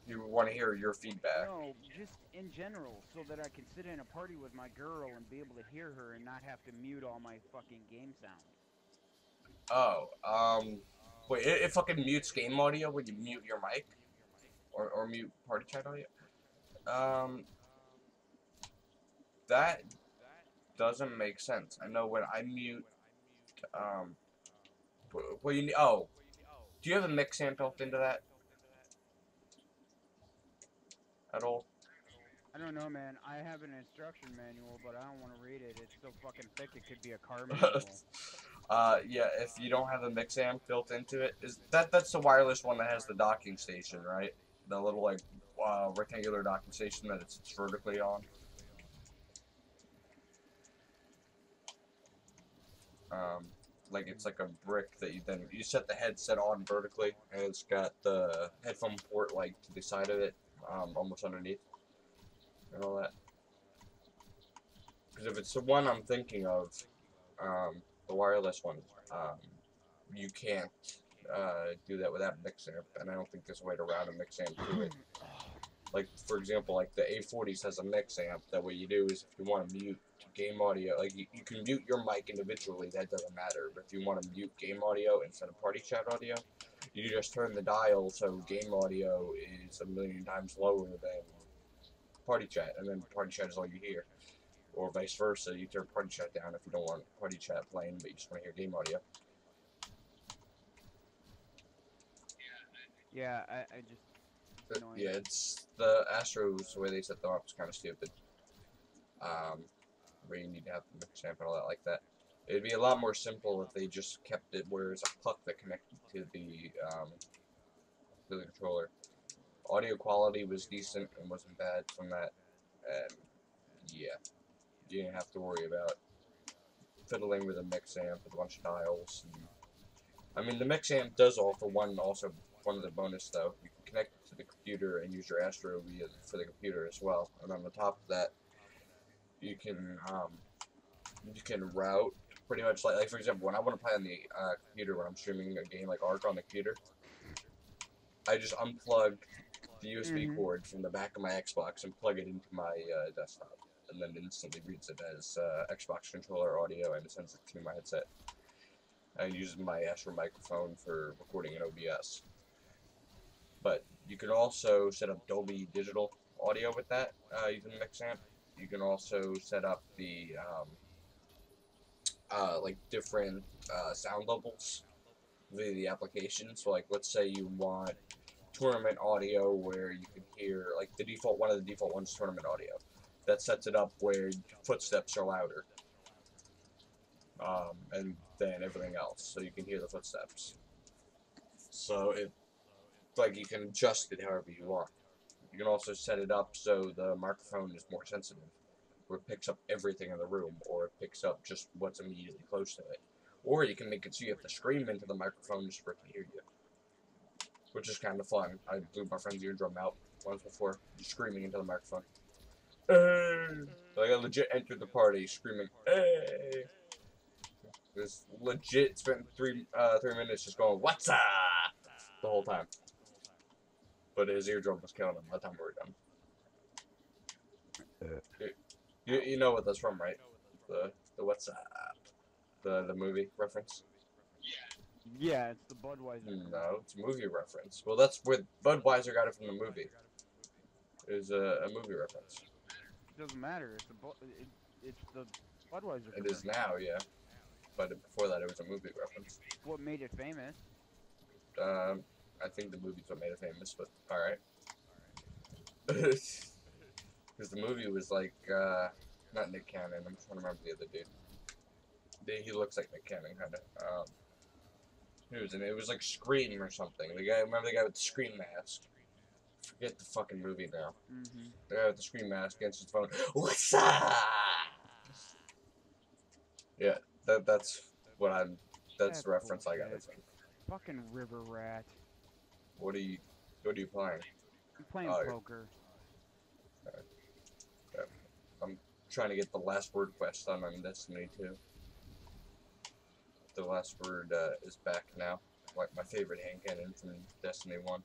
Speaker 2: you want to hear your feedback?
Speaker 4: No, just in general, so that I can sit in a party with my girl and be able to hear her and not have to mute all my fucking game sound.
Speaker 2: Oh, wait, it fucking mutes game audio when you mute your mic, or mute party chat audio. That doesn't make sense. I know when I mute, um, well, you need, oh, do you have a mix amp built into that at all?
Speaker 4: I don't know, man. I have an instruction manual, but I don't want to read it. It's so fucking thick it could be a car manual.
Speaker 2: Yeah, if you don't have a mix amp built into it, that's the wireless one that has the docking station, right? The little like rectangular docking station that it's vertically on. Um, like it's like a brick that you set the headset on vertically, and it's got the headphone port like to the side of it, almost underneath, and all that. Because if it's the one I'm thinking of, the wireless one, you can't do that without a mix amp, and I don't think there's a way to route a mix amp to it. Like, for example, like the A40s has a mix amp. That what you do is if you want to mute game audio, like you can mute your mic individually, that doesn't matter. But if you want to mute game audio instead of party chat audio, you just turn the dial so game audio is a million times lower than party chat, and then party chat is all you hear. Or vice versa, you turn party chat down if you don't want party chat playing, but you just want to hear game audio.
Speaker 4: Yeah, I just it's annoying.
Speaker 2: Yeah, it's the Astros, the way they set them up is kind of stupid. Where you need to have the mix amp and all that like that. It'd be a lot more simple if they just kept it where it's a puck that connected to the controller. Audio quality was decent and wasn't bad from that, and yeah, you didn't have to worry about fiddling with a mix amp with a bunch of dials. And, I mean, the mix amp does offer one of the bonus though. You can connect it to the computer and use your Astro via for the computer as well. And on the top of that, you can route pretty much like for example, when I want to play on the computer when I'm streaming a game like Ark on the computer, I just unplug the USB cord from the back of my Xbox and plug it into my desktop, and then instantly reads it as Xbox controller audio and sends it to my headset. I use my Astro microphone for recording in OBS. But you can also set up Dolby Digital audio with that using the mix amp. You can also set up the like different sound levels via the application. So like let's say you want tournament audio where you can hear like one of the default ones is tournament audio. That sets it up where footsteps are louder. And then everything else, so you can hear the footsteps. So it like you can adjust it however you want. You can also set it up so the microphone is more sensitive, where it picks up everything in the room, or it picks up just what's immediately close to it. Or you can make it so you have to scream into the microphone just for it to hear you, which is kind of fun. I blew my friend's eardrum out once before, just screaming into the microphone. Hey! Like I legit entered the party screaming, hey! This legit spent 3 minutes just going, what's up? The whole time. But his eardrum was killing him by the time we were done. You know what that's from, right? The what's up? The movie reference?
Speaker 4: Yeah, it's the Budweiser commercial.
Speaker 2: No, it's a movie reference. Well, that's where Budweiser got it from the movie. It was a movie reference.
Speaker 4: It doesn't matter. It's the Budweiser
Speaker 2: It
Speaker 4: commercial.
Speaker 2: is now, yeah. But before that, it was a movie reference.
Speaker 4: What made it famous?
Speaker 2: I think the movie's what made it famous, but alright. Because the movie was like, not Nick Cannon, I'm trying to remember the other dude. He looks like Nick Cannon, kind of. Who was in it? It was like Scream or something. Remember the guy with the Scream mask? Forget the fucking movie now. The guy with the Scream mask against his phone. What's up? Yeah, that's what I'm. That's the reference I got it from.
Speaker 4: Fucking river rat.
Speaker 2: What are you playing?
Speaker 4: I'm playing poker.
Speaker 2: I'm trying to get the last word quest done on Destiny 2. The last word is back now. Like my favorite hand cannon from Destiny 1.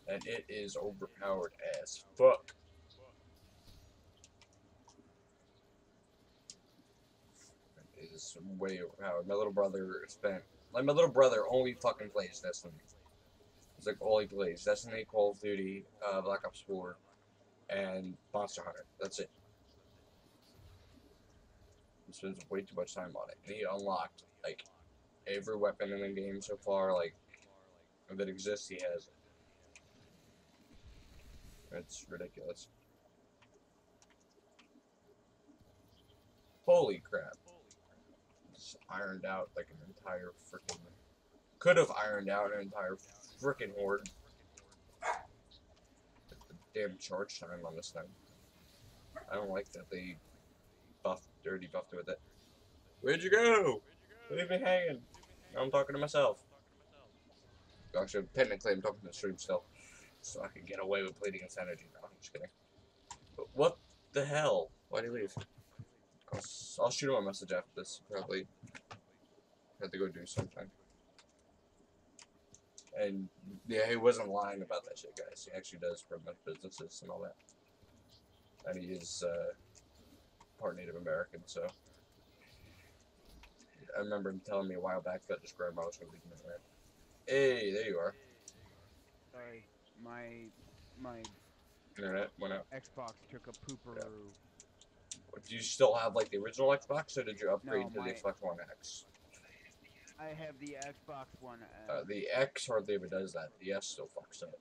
Speaker 2: And it is overpowered as fuck. It is way overpowered. My little brother only fucking plays Destiny. It's like all he plays. Destiny, Call of Duty, Black Ops 4, and Monster Hunter. That's it. He spends way too much time on it. And he unlocked, like, every weapon in the game so far, like, that exists, he has it. It's ridiculous. Holy crap. Just ironed out, like, an entire freaking... Could have ironed out an entire freaking horde. The damn charge time on this thing. I don't like that they buffed it with it. Where'd you go? Leave me hanging. Now I'm talking to myself. Actually, technically I'm talking to the stream still. So I can get away with bleeding insanity. No, I'm just kidding. But what the hell? Why'd he leave? I'll shoot him a message after this. Probably have to go do something. And yeah, he wasn't lying about that shit, guys. He actually does promote businesses and all that. And he is part Native American, so I remember him telling me a while back that his grandma was going to leave him in there. Hey, there you are.
Speaker 4: Sorry, my my
Speaker 2: Internet went out.
Speaker 4: Xbox took a
Speaker 2: Yeah.
Speaker 4: pooperoo.
Speaker 2: Do you still have like the original Xbox, or did you
Speaker 4: No,
Speaker 2: upgrade to the Xbox One X?
Speaker 4: I have the Xbox One.
Speaker 2: The X hardly ever does that. The S still fucks up.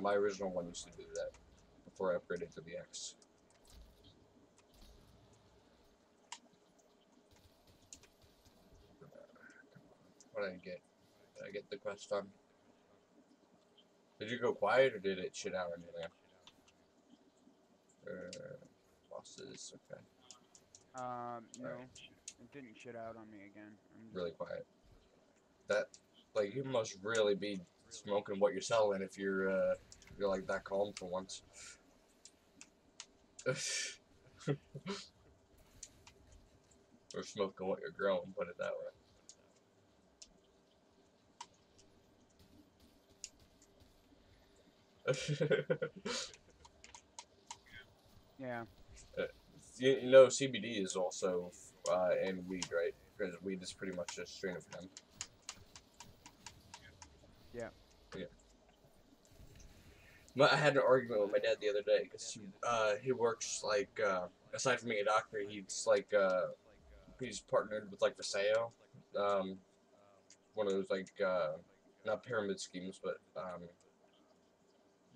Speaker 2: My original one used to do that before I upgraded to the X. What did I get? Did I get the quest done? Did you go quiet or did it shit out on you, man? Bosses, okay.
Speaker 4: No,
Speaker 2: Alright,
Speaker 4: it didn't shit out on me again. I'm just
Speaker 2: really quiet. That, like, you must really be smoking what you're selling if you're like that calm for once. Or smoking what you're growing, put it that way.
Speaker 4: yeah,
Speaker 2: Uh, you know, CBD is also in weed, right? Because weed is pretty much a strain of hemp.
Speaker 4: yeah.
Speaker 2: Yeah. I had an argument with my dad the other day because he works like aside from being a doctor, he's partnered with like Vaseo, um, one of those like not pyramid schemes, but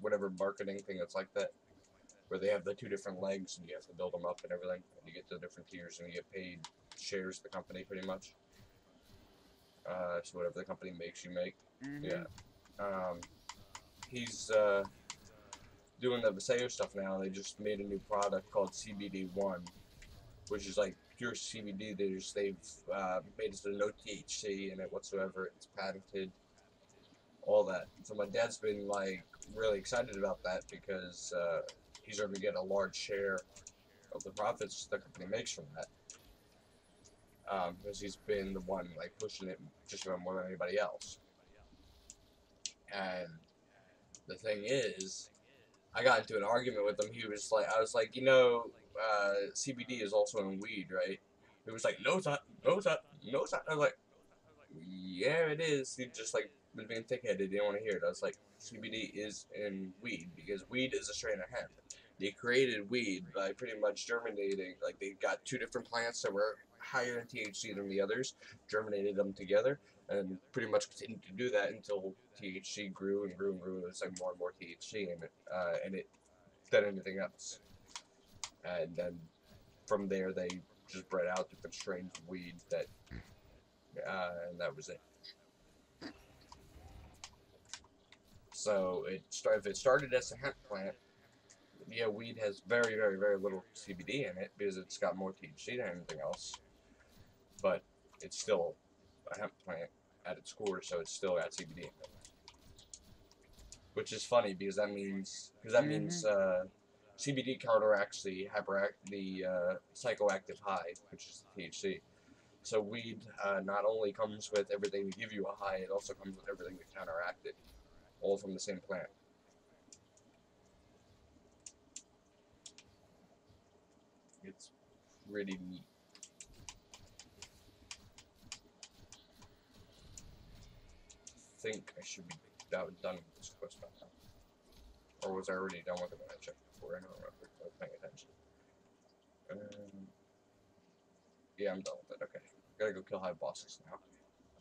Speaker 2: whatever marketing thing that's like that, where they have the two different legs and you have to build them up and everything, and you get the different tiers and you get paid shares of the company pretty much. So whatever the company makes, you make. Yeah.
Speaker 4: Mhm.
Speaker 2: Um, he's doing the Vaseo stuff now. They just made a new product called CBD1, which is like pure CBD. They've made it so no THC in it whatsoever. It's patented, all that. So my dad's been like really excited about that because he's going to get a large share of the profits the company makes from that. Because he's been the one like pushing it just about more than anybody else. And the thing is, I got into an argument with him. He was like, I was like, CBD is also in weed, right? He was like, no, it's not, no, it's not, no, it's not. I was like, yeah, it is. He just like was being thick-headed. Didn't want to hear it. I was like, CBD is in weed because weed is a strain of hemp. They created weed by pretty much germinating. Like they got two different plants that were higher in THC than the others, germinated them together, and pretty much continued to do that until THC grew and grew and grew. It was like more and more THC in it, and it than anything else. And then from there, they just bred out different strains of weed and that was it. So if it started as a hemp plant, yeah, weed has very, very, very little CBD in it because it's got more THC than anything else. But it's still a hemp plant at its core, so it's still got CBD in it. Which is funny because that means
Speaker 4: Mhm.
Speaker 2: CBD counteracts the psychoactive high, which is the THC. So weed not only comes with everything to give you a high, it also comes with everything to counteract it, all from the same plant. It's pretty neat. I think I should be done with this quest by now. Or was I already done with it when I checked before? I don't remember. I was paying attention. Yeah, I'm done with it. Okay. Gotta go kill hive bosses now.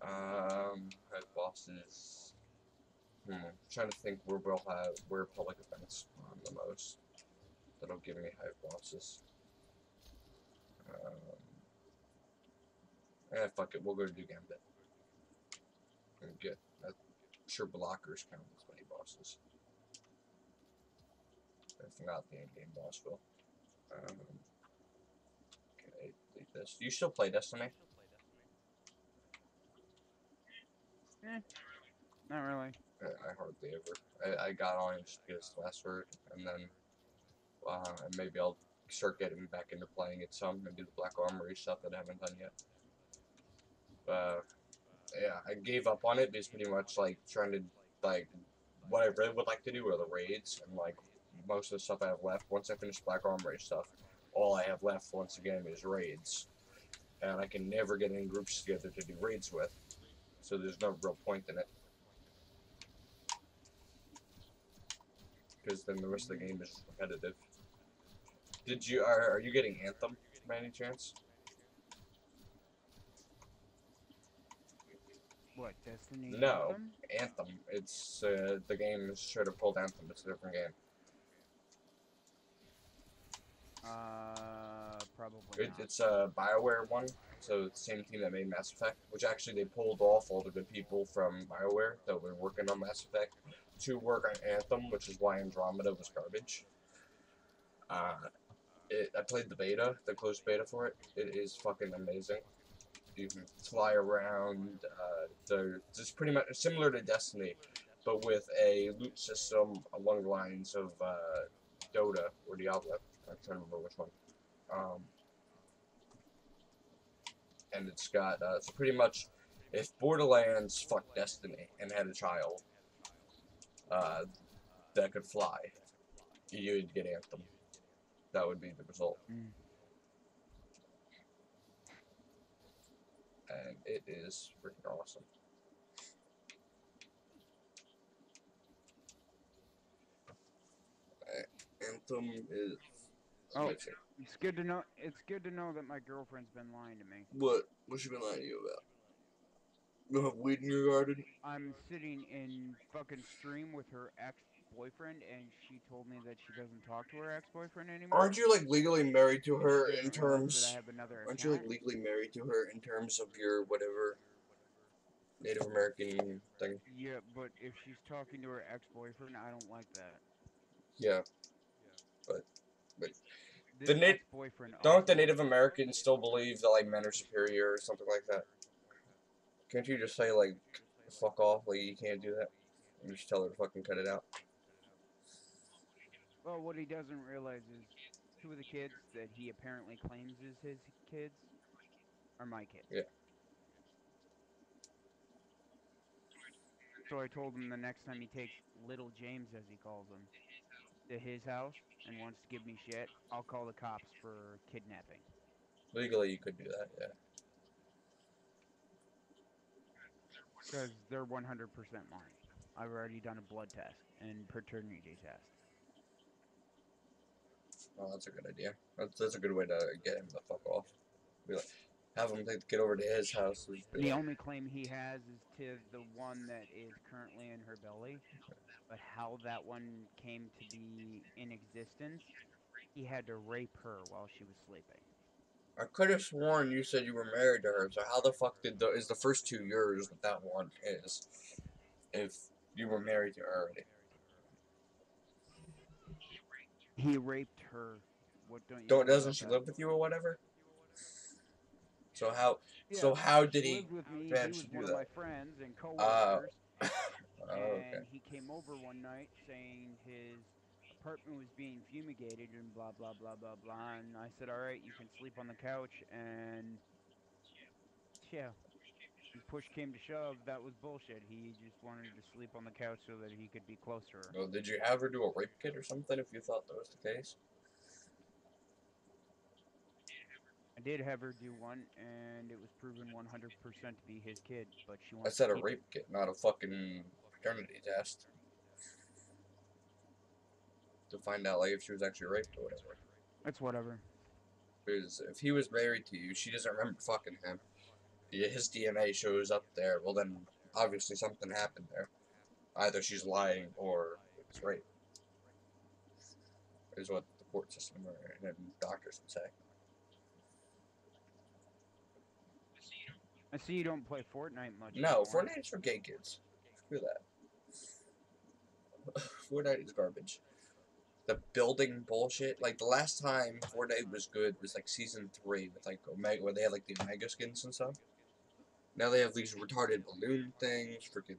Speaker 2: Hive bosses. Trying to think where public events on the most. That'll give me hive bosses. Fuck it. We'll go do Gambit. And get. I'm sure blockers count as many bosses. If not, the in-game boss will. Okay, delete this. Do you still play Destiny?
Speaker 4: Eh, not really.
Speaker 2: I hardly ever. I got on just because last word, and then maybe I'll start getting back into playing it some and do the Black Armory stuff that I haven't done yet. Yeah, I gave up on it because pretty much like trying to like what I really would like to do are the raids and like most of the stuff I have left. Once I finish Black Armory stuff, all I have left once again is raids, and I can never get any groups together to do raids with, so there's no real point in it. because then the rest of the game is repetitive. Are you getting Anthem by any chance?
Speaker 4: What, Destiny
Speaker 2: No,
Speaker 4: Anthem?
Speaker 2: Anthem. It's the game is should have pulled Anthem. It's a different game.
Speaker 4: Probably not.
Speaker 2: It's a BioWare one, so it's the same team that made Mass Effect, which actually they pulled off all the good people from BioWare that were working on Mass Effect to work on Anthem, which is why Andromeda was garbage. I played the beta, the closed beta for it. It is fucking amazing. You can fly around. It's pretty much similar to Destiny, but with a loot system along the lines of Dota or Diablo. I'm trying to remember which one. And it's got so pretty much if Borderlands fucked Destiny and had a child that could fly, you'd get Anthem. That would be the result.
Speaker 4: Mm.
Speaker 2: And it is freaking awesome. Anthem is amazing.
Speaker 4: It's good to know. It's good to know that my girlfriend's been lying to me.
Speaker 2: What's she been lying to you about? You have weed in your garden?
Speaker 4: I'm sitting in fucking stream with her ex-boyfriend, and she told me that she doesn't talk to her ex-boyfriend anymore.
Speaker 2: Aren't you like legally married to
Speaker 4: But she
Speaker 2: her in
Speaker 4: doesn't realize that I
Speaker 2: terms?
Speaker 4: have another
Speaker 2: Aren't you like
Speaker 4: account.
Speaker 2: legally married to her in terms of your whatever Native American thing?
Speaker 4: Yeah, but if she's talking to her ex-boyfriend, I don't like that.
Speaker 2: Yeah, but
Speaker 4: This
Speaker 2: the Nat-
Speaker 4: ex-boyfriend
Speaker 2: don't the
Speaker 4: also.
Speaker 2: Native Americans still believe that like men are superior or something like that? Can't you just say like fuck off? Like you can't do that. You just tell her to fucking cut it out.
Speaker 4: Well, what he doesn't realize is two of the kids that he apparently claims is his kids are my kids.
Speaker 2: Yeah.
Speaker 4: So I told him the next time he takes little James, as he calls him, to his house and wants to give me shit, I'll call the cops for kidnapping.
Speaker 2: Legally, you could do that. Yeah.
Speaker 4: Because they're 100% mine. I've already done a blood test and paternity test.
Speaker 2: Well, that's a good idea. That's a good way to get him the fuck off. Be like, have him get over to his house.
Speaker 4: The only claim he has is to the one that is currently in her belly. But how that one came to be in existence, he had to rape her while she was sleeping.
Speaker 2: I could have sworn you said you were married to her. So how the fuck is the first 2 years with that one is if you were married to her already?
Speaker 4: He raped her. What don't you get
Speaker 2: Doesn't
Speaker 4: about
Speaker 2: she
Speaker 4: that?
Speaker 2: live with you or whatever? So
Speaker 4: Yeah,
Speaker 2: how
Speaker 4: she
Speaker 2: did he
Speaker 4: lived with me. He
Speaker 2: manage
Speaker 4: was
Speaker 2: to do
Speaker 4: one of
Speaker 2: that?
Speaker 4: my friends and
Speaker 2: Oh.
Speaker 4: coworkers.
Speaker 2: Oh, okay.
Speaker 4: And he came over one night saying his apartment was being fumigated and blah blah blah blah blah. And I said, "All right, you can sleep on the couch." And yeah, when push came to shove, that was bullshit. He just wanted to sleep on the couch so that he could be close to her.
Speaker 2: Well, did you have her do a rape kit or something if you thought that was the case?
Speaker 4: I did have her do one, and it was proven 100% to be his kid, but she
Speaker 2: I
Speaker 4: wants to
Speaker 2: said a
Speaker 4: keep
Speaker 2: rape
Speaker 4: it.
Speaker 2: kit, not a fucking paternity test. To find out like if she was actually raped or whatever.
Speaker 4: That's whatever.
Speaker 2: Because if he was married to you, she doesn't remember fucking him. His DNA shows up there. Well, then obviously something happened there. Either she's lying or it's rape. Is what the court system and doctors would say.
Speaker 4: I see you don't play Fortnite much
Speaker 2: No,
Speaker 4: anymore.
Speaker 2: Fortnite is for gay kids. Screw that. Fortnite is garbage. The building bullshit. Like the last time Fortnite was good was like season 3 with like Omega, where they had like the Omega skins and stuff. Now they have these retarded balloon things, freaking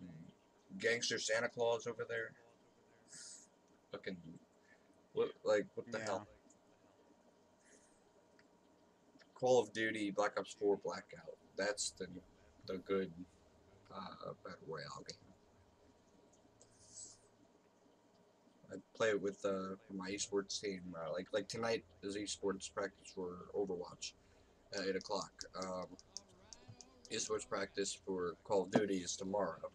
Speaker 2: gangster Santa Claus over there. Fucking what the
Speaker 4: Yeah.
Speaker 2: hell? Call of Duty Black Ops 4 Blackout. That's the good battle royale game. I play it with my esports team. Like tonight is esports practice for Overwatch at 8 o'clock. Esports practice for Call of Duty is tomorrow.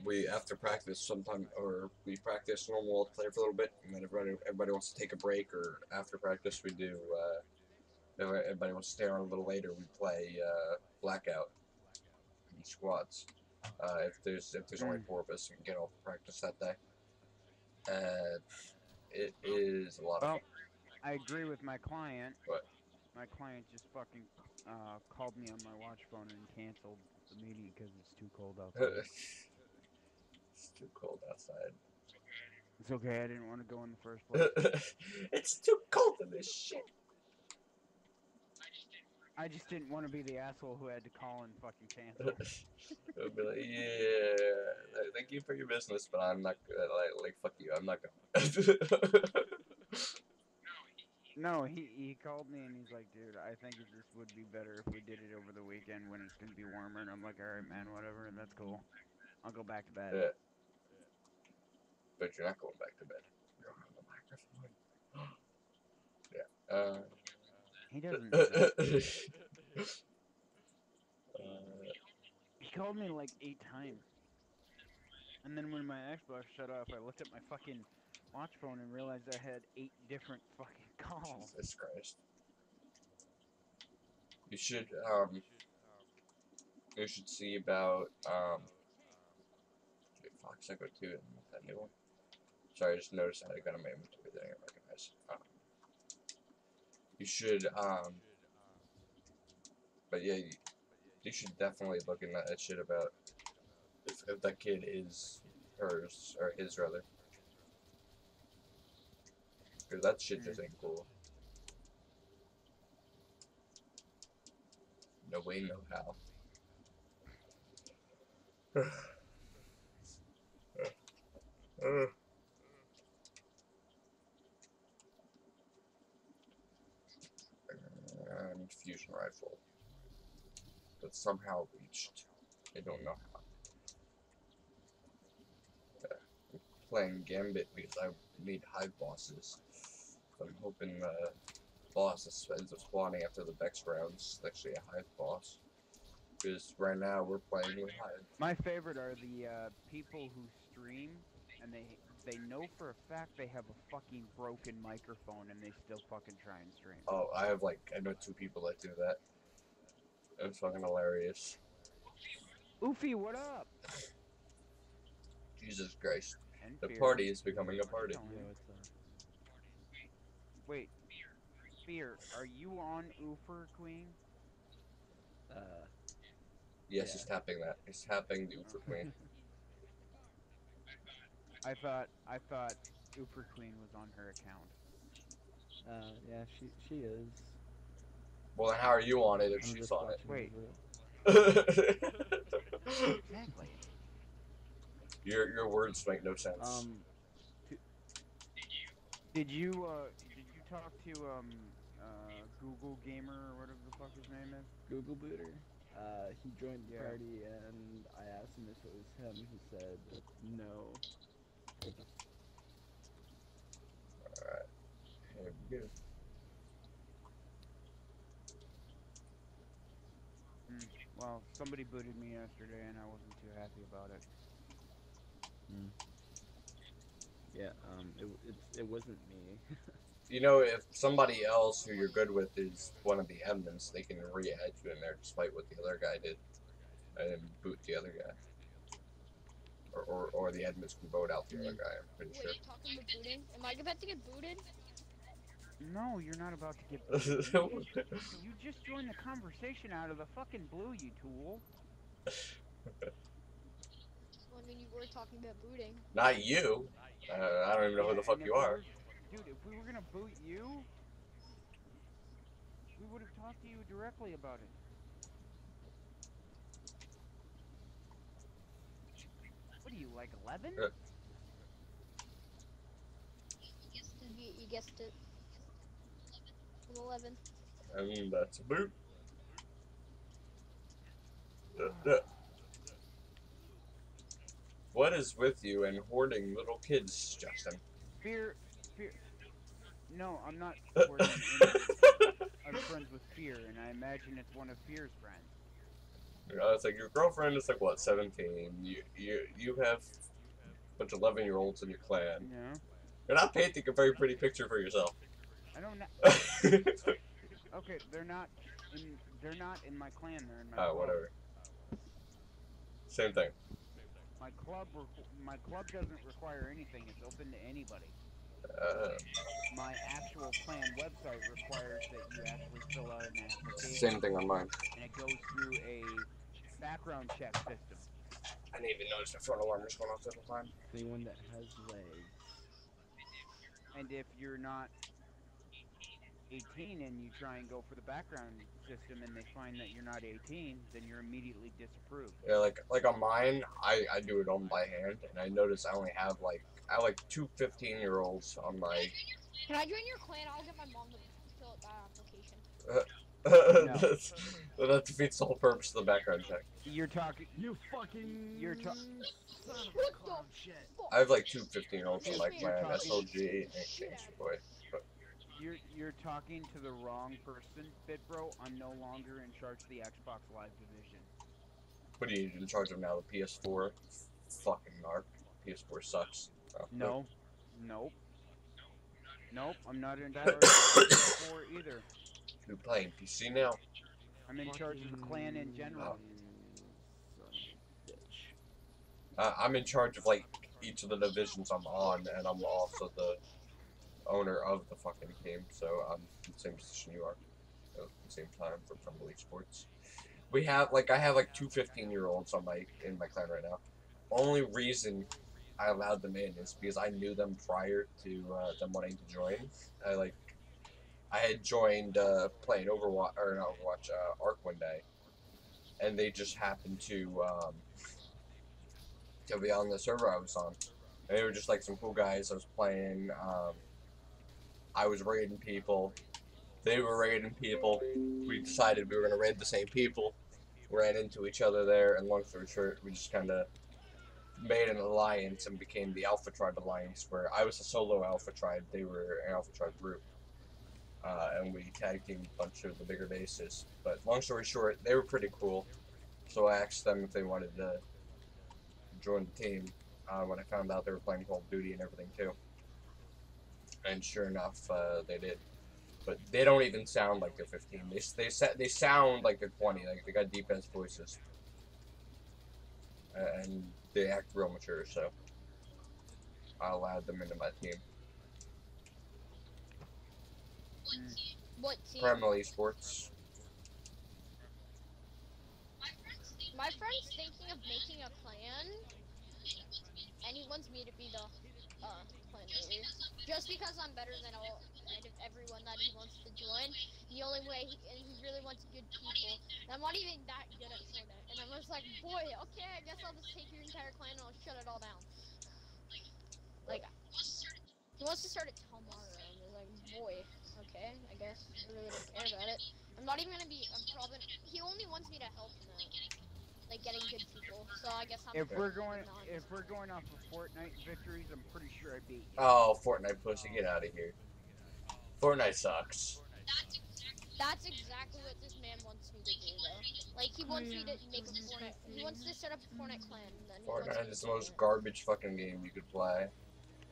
Speaker 2: We after practice sometime, or we practice normal, play for a little bit, and then everybody wants to take a break, or after practice we do. If everybody wants to stay on a little later, we play blackout in squads. If there's only
Speaker 4: Mm.
Speaker 2: 4 of us, we can get off practice that day. And it is a lot of fun.
Speaker 4: Well, I agree with my client.
Speaker 2: But
Speaker 4: My client just fucking called me on my watch phone and canceled the meeting because it's too cold outside.
Speaker 2: it's too cold outside.
Speaker 4: It's okay. I didn't want to go in the first place.
Speaker 2: It's too cold in this shit.
Speaker 4: I just didn't want to be the asshole who had to call and fucking cancel.
Speaker 2: I'll be like, yeah, thank you for your business, but I'm not like fuck you, I'm not going.
Speaker 4: No, he called me and he's like, dude, I think this would be better if we did it over the weekend when it's gonna be warmer. And I'm like, all right, man, whatever, and that's cool. I'll go back to bed.
Speaker 2: Yeah, but you're not going back to bed. You're on the microphone. Yeah.
Speaker 4: He doesn't know that.
Speaker 2: uh,
Speaker 4: He called me like 8 times. And then when my Xbox shut off, I looked at my fucking watch phone and realized I had 8 different fucking calls.
Speaker 2: Jesus Christ. You should see about Fox Echo 2 and that new one. Sorry, I just noticed I had a gun in my inventory that I didn't recognize. You should but yeah, you should definitely look into that shit about if that kid is hers or his rather, because that shit just ain't cool. No way, no how. And fusion rifle, but somehow reached. I don't know how. Playing Gambit because I need hive bosses. I'm hoping the boss ends up spawning after the next round's actually a hive boss. Because right now we're playing with hive.
Speaker 4: My favorite are the people who stream and they know for a fact they have a fucking broken microphone and they still fucking try and stream.
Speaker 2: Oh, I know 2 people that do that. It's fucking hilarious.
Speaker 4: Oofy, what up?
Speaker 2: Jesus Christ.
Speaker 4: And
Speaker 2: The
Speaker 4: Fear.
Speaker 2: party is becoming a party.
Speaker 4: Tell him.
Speaker 5: Yo, it's
Speaker 4: Wait, Fear, are you on Oofer Queen?
Speaker 2: Yes,
Speaker 5: Yeah.
Speaker 2: he's tapping that. He's tapping the Ufer Queen.
Speaker 4: I thought Oofer Queen was on her account.
Speaker 5: Yeah, she is.
Speaker 2: Well, then how are you on it if
Speaker 5: I'm
Speaker 2: she's
Speaker 5: just
Speaker 2: on it?
Speaker 5: watching
Speaker 4: Wait.
Speaker 5: over it.
Speaker 4: Exactly.
Speaker 2: Your words make no sense.
Speaker 4: Did you talk to Google Gamer or whatever the fuck his name is?
Speaker 5: Google Booter. He joined the
Speaker 4: Yeah.
Speaker 5: party and I asked him if it was him. He said no.
Speaker 2: Alright. Here we go.
Speaker 4: Well, somebody booted me yesterday and I wasn't too happy about it.
Speaker 5: Yeah, it wasn't me.
Speaker 2: You know, if somebody else who you're good with is one of the admins, they can re-add you in there despite what the other guy did. And then boot the other guy. Or the admins can vote out the other guy, I'm pretty
Speaker 6: Wait,
Speaker 2: sure.
Speaker 6: you talking about booting? Am I about to get booted?
Speaker 4: No, you're not about to get booted. You just joined the conversation out of the fucking blue, you tool.
Speaker 6: Well, I mean, you were talking about booting.
Speaker 2: Not you. I don't even know who the fuck
Speaker 4: and
Speaker 2: you
Speaker 4: if we
Speaker 2: are.
Speaker 4: were- Dude, if we were gonna boot you, we would have talked to you directly about it. What are you, like 11?
Speaker 6: You guessed it. I'm 11.
Speaker 2: And that's a boot. What is with you and hoarding little kids, Justin?
Speaker 4: Fear. No, I'm not hoarding any. I'm friends with Fear, and I imagine it's one of Fear's friends.
Speaker 2: You know, it's like your girlfriend is like what, 17. You have a bunch of 11-year-olds in your clan.
Speaker 4: Yeah.
Speaker 2: You're not painting a very pretty picture for yourself.
Speaker 4: I don't know. Okay, they're not in my clan. They're in my
Speaker 2: Oh,
Speaker 4: club.
Speaker 2: whatever. Same thing.
Speaker 4: My club doesn't require anything. It's open to anybody.
Speaker 2: Uh,
Speaker 4: My actual clan website requires that you actually fill out an
Speaker 2: Same
Speaker 4: application,
Speaker 2: thing on mine.
Speaker 4: and it goes through a background check system.
Speaker 2: I didn't even notice my front alarm was going off the whole time.
Speaker 5: Anyone that has legs.
Speaker 4: And if you're not 18 and you try and go for the background system and they find that you're not 18, then you're immediately disapproved.
Speaker 2: Yeah, like on mine, I do it on by hand, and I notice I only have like two 15-year-olds on my.
Speaker 6: Can I join your clan? I'll get my mom to fill out that application.
Speaker 4: No.
Speaker 2: That defeats the whole purpose of the background check.
Speaker 4: You're talking.
Speaker 5: You fucking.
Speaker 4: You're ta-
Speaker 5: Son of
Speaker 6: What
Speaker 5: a clown
Speaker 6: the
Speaker 5: shit.
Speaker 6: fuck?
Speaker 2: I have like two 15-year-olds on my
Speaker 6: You're
Speaker 2: clan.
Speaker 4: talking-
Speaker 2: SLG and Gangster Boy. But
Speaker 4: You're talking to the wrong person, BitBro. I'm no longer in charge of the Xbox Live division.
Speaker 2: what are you in charge of now? The PS4? Fucking narc. PS4 sucks. Oh,
Speaker 4: No. Nope. Nope. I'm not in charge of the PS4 either.
Speaker 2: You're playing PC now?
Speaker 4: I'm in charge of the clan in general.
Speaker 5: Son of a bitch.
Speaker 2: I'm in charge of like each of the divisions I'm on, and I'm also the owner of the fucking team, so I'm in the same position you are at the same time for Trumbull Esports. We have I have like two 15-year-olds on in my clan right now. Only reason I allowed them in is because I knew them prior to them wanting to join. I had joined playing Overwatch or not Overwatch Arc one day, and they just happened to be on the server I was on. And they were just like some cool guys. I was playing. I was raiding people. They were raiding people. We decided we were gonna raid the same people. Ran into each other there, and long story short, we just kind of made an alliance and became the Alpha Tribe Alliance, where I was a solo Alpha Tribe, they were an Alpha Tribe group. And we tag teamed a bunch of the bigger bases. But long story short, they were pretty cool. So I asked them if they wanted to join the team when I found out they were playing Call of Duty and everything too. And sure enough, they did. But they don't even sound like they're 15. They sound like they're 20. Like they got deep ass voices, and they act real mature. So I allowed them into my team.
Speaker 6: What team?
Speaker 2: Primal Esports.
Speaker 6: My friend's thinking of making a clan, and he wants me to be the clan leader. Just because I'm better than everyone that he wants to join. The only way he really wants good people. And I'm not even that good at Fortnite. And I'm just like, boy, okay, I guess I'll just take your entire clan and I'll shut it all down. Like, he wants to start it tomorrow. And I'm like, boy, okay, I guess I really don't care about it. I'm not even gonna be. He only wants me to help him out, like getting good people. So I guess I'm.
Speaker 4: If we're going off of Fortnite victories, I'm pretty sure I beat you.
Speaker 2: Oh, Fortnite pussy, get out of here. Fortnite sucks.
Speaker 6: That's exactly what this man wants me to do, though. Like, he wants me to make a Fortnite. He wants to set up a Fortnite clan. And then
Speaker 2: Fortnite is the most garbage fucking game you could play.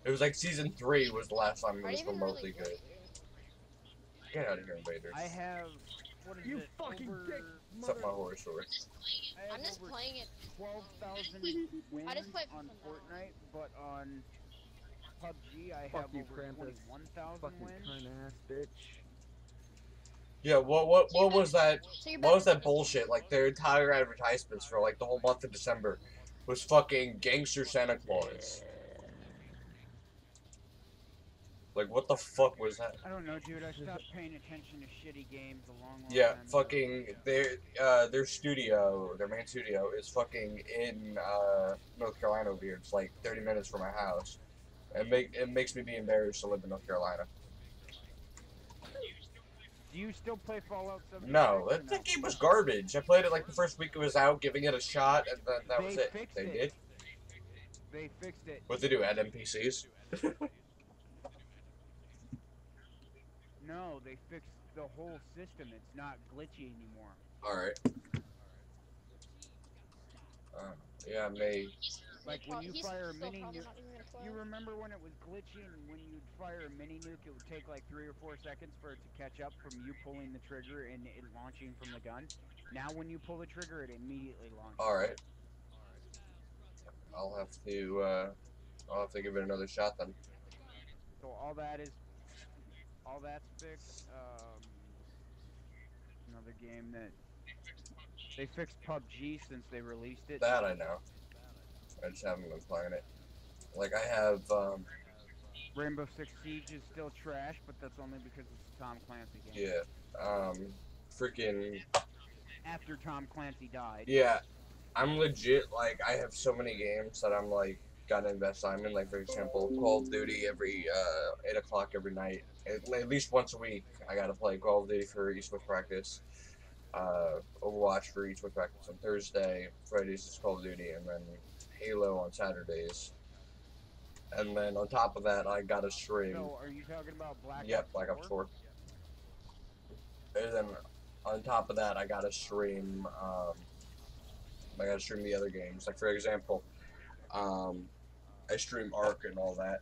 Speaker 2: It was like season 3 was the last time it was remotely good. Get out of here, invaders.
Speaker 4: I have. What is
Speaker 5: You
Speaker 4: it?
Speaker 5: fucking dick,
Speaker 2: Suck my horse sword.
Speaker 6: I'm just playing it.
Speaker 4: 12,000 wins
Speaker 6: I just play it
Speaker 4: on
Speaker 6: for fun.
Speaker 4: Fortnite, but on PUBG I
Speaker 5: Fuck
Speaker 4: have
Speaker 5: you,
Speaker 4: over
Speaker 5: Krampus.
Speaker 4: 21,000
Speaker 5: Fucking
Speaker 4: wins.
Speaker 5: cunt ass bitch.
Speaker 2: Yeah, what was that?
Speaker 6: So you're
Speaker 2: What was
Speaker 6: better
Speaker 2: that bullshit? Like their entire advertisements for like the whole month of December was fucking gangster Santa Claus. Like what the fuck was that?
Speaker 4: I don't know, dude. I stopped paying attention to shitty games a long
Speaker 2: Yeah,
Speaker 4: time
Speaker 2: fucking their studio, their main studio is fucking in North Carolina over here. It's like 30 minutes from my house. It makes me be embarrassed to live in North Carolina.
Speaker 4: Do you still play Fallout 76?
Speaker 2: No,
Speaker 4: or
Speaker 2: that game was garbage. I played it like the first week it was out, giving it a shot, and then that was it.
Speaker 4: Fixed
Speaker 2: They
Speaker 4: it.
Speaker 2: did.
Speaker 4: They fixed it.
Speaker 2: What they do? Add NPCs?
Speaker 4: No, they fixed the whole system. It's not glitchy anymore.
Speaker 2: All right. Yeah, May.
Speaker 4: Like when you
Speaker 6: He's
Speaker 4: fire a
Speaker 6: still
Speaker 4: mini
Speaker 6: probably
Speaker 4: nuke.
Speaker 6: not even gonna
Speaker 4: You
Speaker 6: play.
Speaker 4: remember when it was glitchy and when you'd fire a mini nuke, it would take like 3 or 4 seconds for it to catch up from you pulling the trigger and it launching from the gun. Now when you pull the trigger, it immediately launches.
Speaker 2: Alright. I'll have to, I'll have to give it another shot then.
Speaker 4: So all that's fixed. Another game that they fixed PUBG since they released it.
Speaker 2: That I know. I just haven't been playing it. Like, I have,
Speaker 4: Rainbow Six Siege is still trash, but that's only because it's a Tom Clancy game.
Speaker 2: yeah, freaking,
Speaker 4: After Tom Clancy died.
Speaker 2: yeah, I'm legit, like, I have so many games that I'm, like, gotta invest time in. Like, for example, Call of Duty every, 8 o'clock every night. At least once a week, I gotta play Call of Duty for East-West practice. Overwatch for East-West practice on Thursday. Fridays is Call of Duty, and then Halo on Saturdays. And then on top of that, I gotta stream.
Speaker 4: So, are you talking about Black
Speaker 2: Yep,
Speaker 4: Ops
Speaker 2: Black Ops
Speaker 4: 4?
Speaker 2: 4. And then on top of that, I gotta stream. I gotta stream the other games. Like, for example, I stream Ark and all that.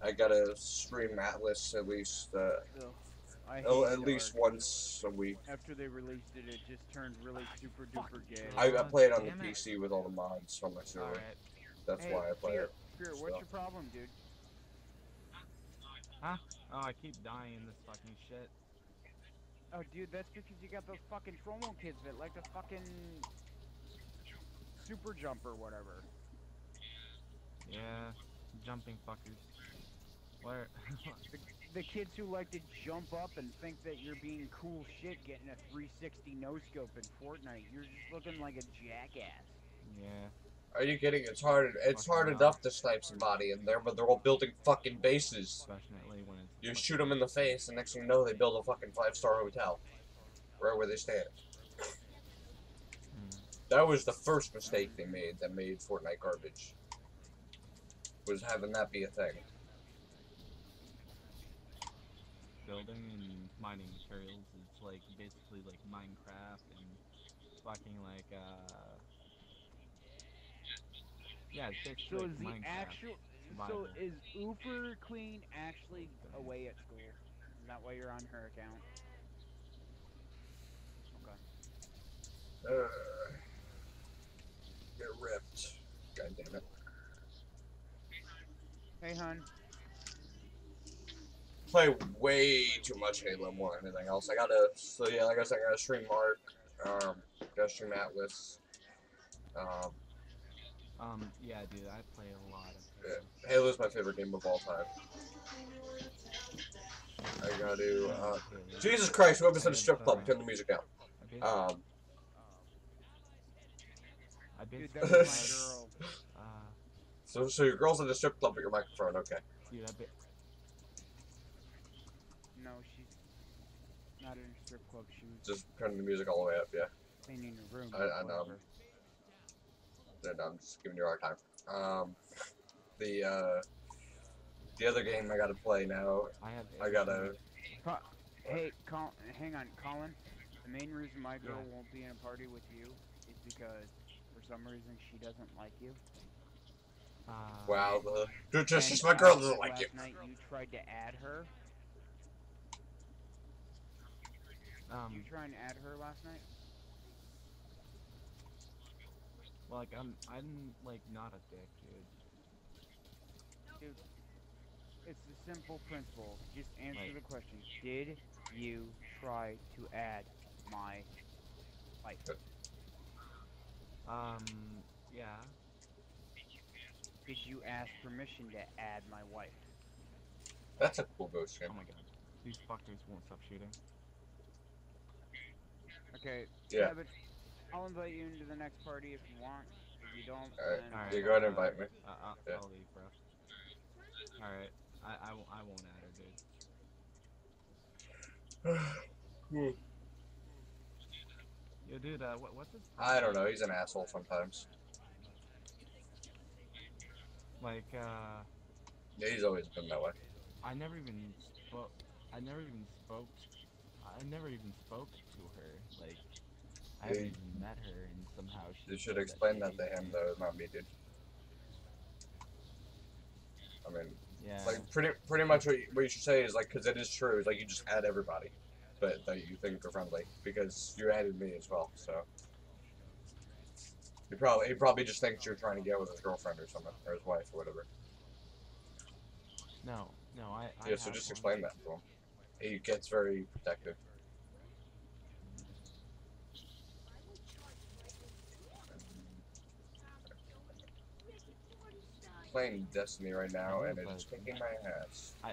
Speaker 2: I gotta stream Atlas at least,
Speaker 4: I
Speaker 2: at
Speaker 4: hated
Speaker 2: least
Speaker 4: Ark.
Speaker 2: once a week.
Speaker 4: After they released it, it just turned really super duper gay.
Speaker 2: I play it on the
Speaker 7: Damn it.
Speaker 2: PC with all the mods on my server.
Speaker 7: Alright.
Speaker 2: That's
Speaker 4: Hey,
Speaker 2: why I play
Speaker 4: Fear,
Speaker 2: it.
Speaker 4: Fear,
Speaker 2: So.
Speaker 4: what's your problem, dude?
Speaker 7: Huh? Oh, I keep dying in this fucking shit.
Speaker 4: Oh, dude, that's because you got those fucking Tromo kids that like to fucking super jump or whatever.
Speaker 7: Yeah, jumping fuckers. Where?
Speaker 4: The kids who like to jump up and think that you're being cool shit getting a 360 no-scope in Fortnite. You're just looking like a jackass.
Speaker 7: Yeah.
Speaker 2: Are you kidding? It's hard. It's hard enough to snipe somebody in there, but they're all building fucking bases.
Speaker 7: Especially when it's.
Speaker 2: You shoot them in the face, and next thing you know, they build a fucking 5-star hotel right where they stand. That was the first mistake they made that made Fortnite garbage. Was having that be a thing.
Speaker 7: Building and mining materials is like basically like Minecraft and fucking like yeah, it's basically
Speaker 4: So
Speaker 7: like
Speaker 4: is the
Speaker 7: Minecraft.
Speaker 4: actual
Speaker 7: Survival.
Speaker 4: so is Ooper Queen actually away at school? Is that why you're on her account? Okay.
Speaker 2: Get ripped. God damn it.
Speaker 4: Hey, hon.
Speaker 2: Play way too much Halo more than anything else. I gotta, so yeah, like I said, I gotta stream Mark, gotta stream Atlas.
Speaker 7: Yeah, dude, I play a lot of
Speaker 2: Yeah,
Speaker 7: Halo.
Speaker 2: Halo's my favorite game of all time. I gotta, Jesus Christ, whoever's in the strip club, turn the music down.
Speaker 7: I
Speaker 4: Dude,
Speaker 7: basically
Speaker 4: that was my girl.
Speaker 2: So your girl's in the strip club at your microphone, okay.
Speaker 7: Dude,
Speaker 4: No, she's not in a strip club. She was
Speaker 2: Just turn the music all the way up, yeah.
Speaker 4: cleaning her room.
Speaker 2: I know.
Speaker 4: whatever.
Speaker 2: No, I'm just giving you a hard time. The other game I gotta play now, I gotta...
Speaker 4: Hey, hang on, Colin. The main reason my girl won't be in a party with you is because, for some reason, she doesn't like you.
Speaker 2: Wow, just
Speaker 4: And,
Speaker 2: my girl doesn't like you.
Speaker 4: Last night you tried to add her. You try and add her last night?
Speaker 7: like I'm like not a dick, dude.
Speaker 4: Dude, it's a simple principle. Just answer the question. Did you try to add my wife?
Speaker 7: Yeah.
Speaker 4: Did you ask permission to add my wife?
Speaker 2: That's a cool ghost game.
Speaker 7: Oh my god. These fuckers won't stop shooting.
Speaker 4: Okay.
Speaker 2: Yeah.
Speaker 4: But I'll invite you into the next party if you want. If you don't,
Speaker 2: Alright,
Speaker 4: then...
Speaker 2: you go ahead and invite me.
Speaker 7: I'll leave, bro. Alright. I won't add her, dude. Yo, dude, what's his...
Speaker 2: I don't know, he's an asshole sometimes.
Speaker 7: Like,
Speaker 2: Yeah, he's always been that way.
Speaker 7: I never even spoke to her. Like, I haven't even met her, and somehow she
Speaker 2: You should
Speaker 7: said that
Speaker 2: explain
Speaker 7: she
Speaker 2: that to
Speaker 7: hates
Speaker 2: him,
Speaker 7: me.
Speaker 2: though, not me, dude. I mean,
Speaker 7: Yeah.
Speaker 2: like, pretty much what you should say is, like, because it is true, is, like, you just add everybody that you think are friendly, because you added me as well, so. He probably just thinks you're trying to get with his girlfriend or something, or his wife or whatever.
Speaker 7: No, I
Speaker 2: Yeah, so
Speaker 7: have
Speaker 2: just
Speaker 7: one.
Speaker 2: explain that to him. He gets very protective. Playing Destiny right
Speaker 7: I
Speaker 2: now,
Speaker 7: do,
Speaker 2: and it
Speaker 7: but
Speaker 2: is kicking my ass.
Speaker 7: I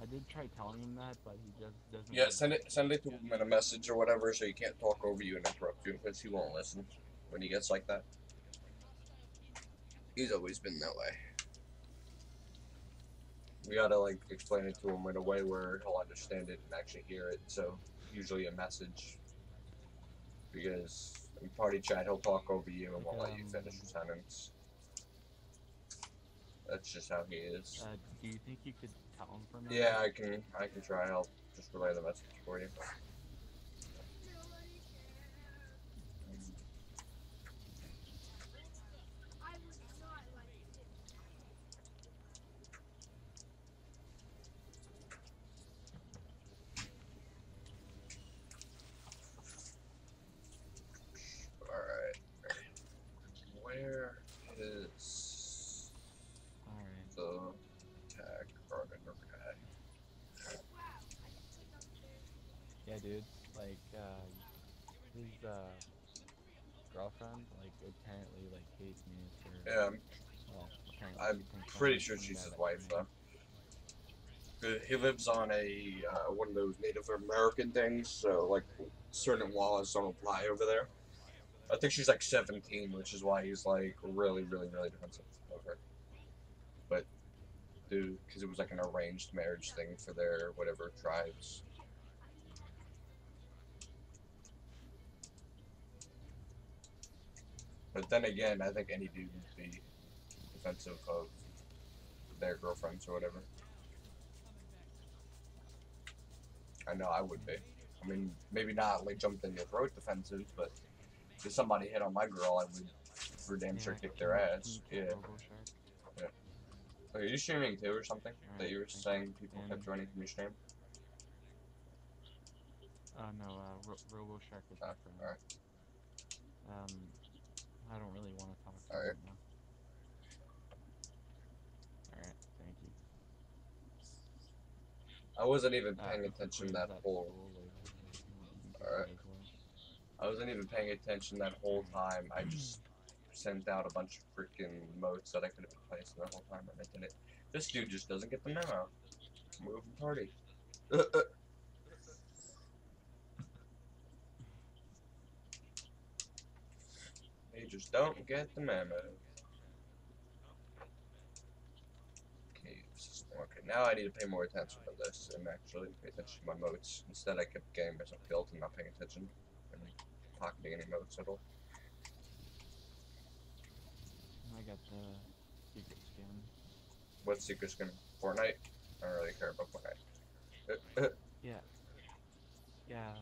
Speaker 7: did try telling him that, but he just doesn't
Speaker 2: Yeah,
Speaker 7: listen.
Speaker 2: send it to him in a message or whatever, so he can't talk over you and interrupt you, because he won't listen when he gets like that. He's always been that way. We gotta like explain it to him in a way where he'll understand it and actually hear it. So usually a message, because in party chat he'll talk over you and
Speaker 7: Like,
Speaker 2: won't let you finish a sentence. That's just how he is.
Speaker 7: do you think you could tell him for me?
Speaker 2: Yeah, I can try. I'll just relay the message for you. Alright. Where is
Speaker 7: Alright.
Speaker 2: the tag garden? Okay.
Speaker 7: Yeah, dude. Like, his, girlfriend, like, apparently, like, hates me for,
Speaker 2: Yeah,
Speaker 7: well, apparently she
Speaker 2: I'm
Speaker 7: thinks I'm,
Speaker 2: pretty
Speaker 7: like,
Speaker 2: sure
Speaker 7: some
Speaker 2: she's
Speaker 7: guy
Speaker 2: his
Speaker 7: that
Speaker 2: wife
Speaker 7: can,
Speaker 2: though. He lives on a one of those Native American things, so like certain laws don't apply over there. I think she's like 17, which is why he's like really, really, really defensive of her. But dude, because it was like an arranged marriage thing for their whatever tribes. But then again, I think any dude would be defensive of their girlfriends or whatever. I know I would be. I mean, maybe not like jump in your throat defensive, but if somebody hit on my girl, I would for damn sure kick their
Speaker 7: can
Speaker 2: ass.
Speaker 7: you kick
Speaker 2: Yeah.
Speaker 7: RoboShark?
Speaker 2: Yeah. Are you streaming too or something? That
Speaker 7: Alright,
Speaker 2: you were
Speaker 7: thank you.
Speaker 2: saying people
Speaker 7: And,
Speaker 2: kept joining from your stream?
Speaker 7: no, RoboShark is
Speaker 2: Oh,
Speaker 7: my friend.
Speaker 2: alright.
Speaker 7: I don't really want to talk to him
Speaker 2: Alright.
Speaker 7: right now. Alright, thank you.
Speaker 2: I wasn't even paying
Speaker 7: If he
Speaker 2: attention
Speaker 7: queries
Speaker 2: that
Speaker 7: at
Speaker 2: whole.
Speaker 7: school, like, you can kick
Speaker 2: Alright.
Speaker 7: that as well.
Speaker 2: I wasn't even paying attention that whole
Speaker 7: Alright.
Speaker 2: time. I just sent out a bunch of freaking motes that I could have been placing the whole time, and I didn't. This dude just doesn't get the memo. Moving party. They just don't get the memo. Caves. Okay, now I need to pay more attention to this and actually pay attention to my motes. Instead, I kept getting myself killed and not paying attention and pocketing any motes at all.
Speaker 7: I got the secret skin.
Speaker 2: What secret skin? Fortnite? I don't really care about Fortnite.
Speaker 7: Yeah. Yeah,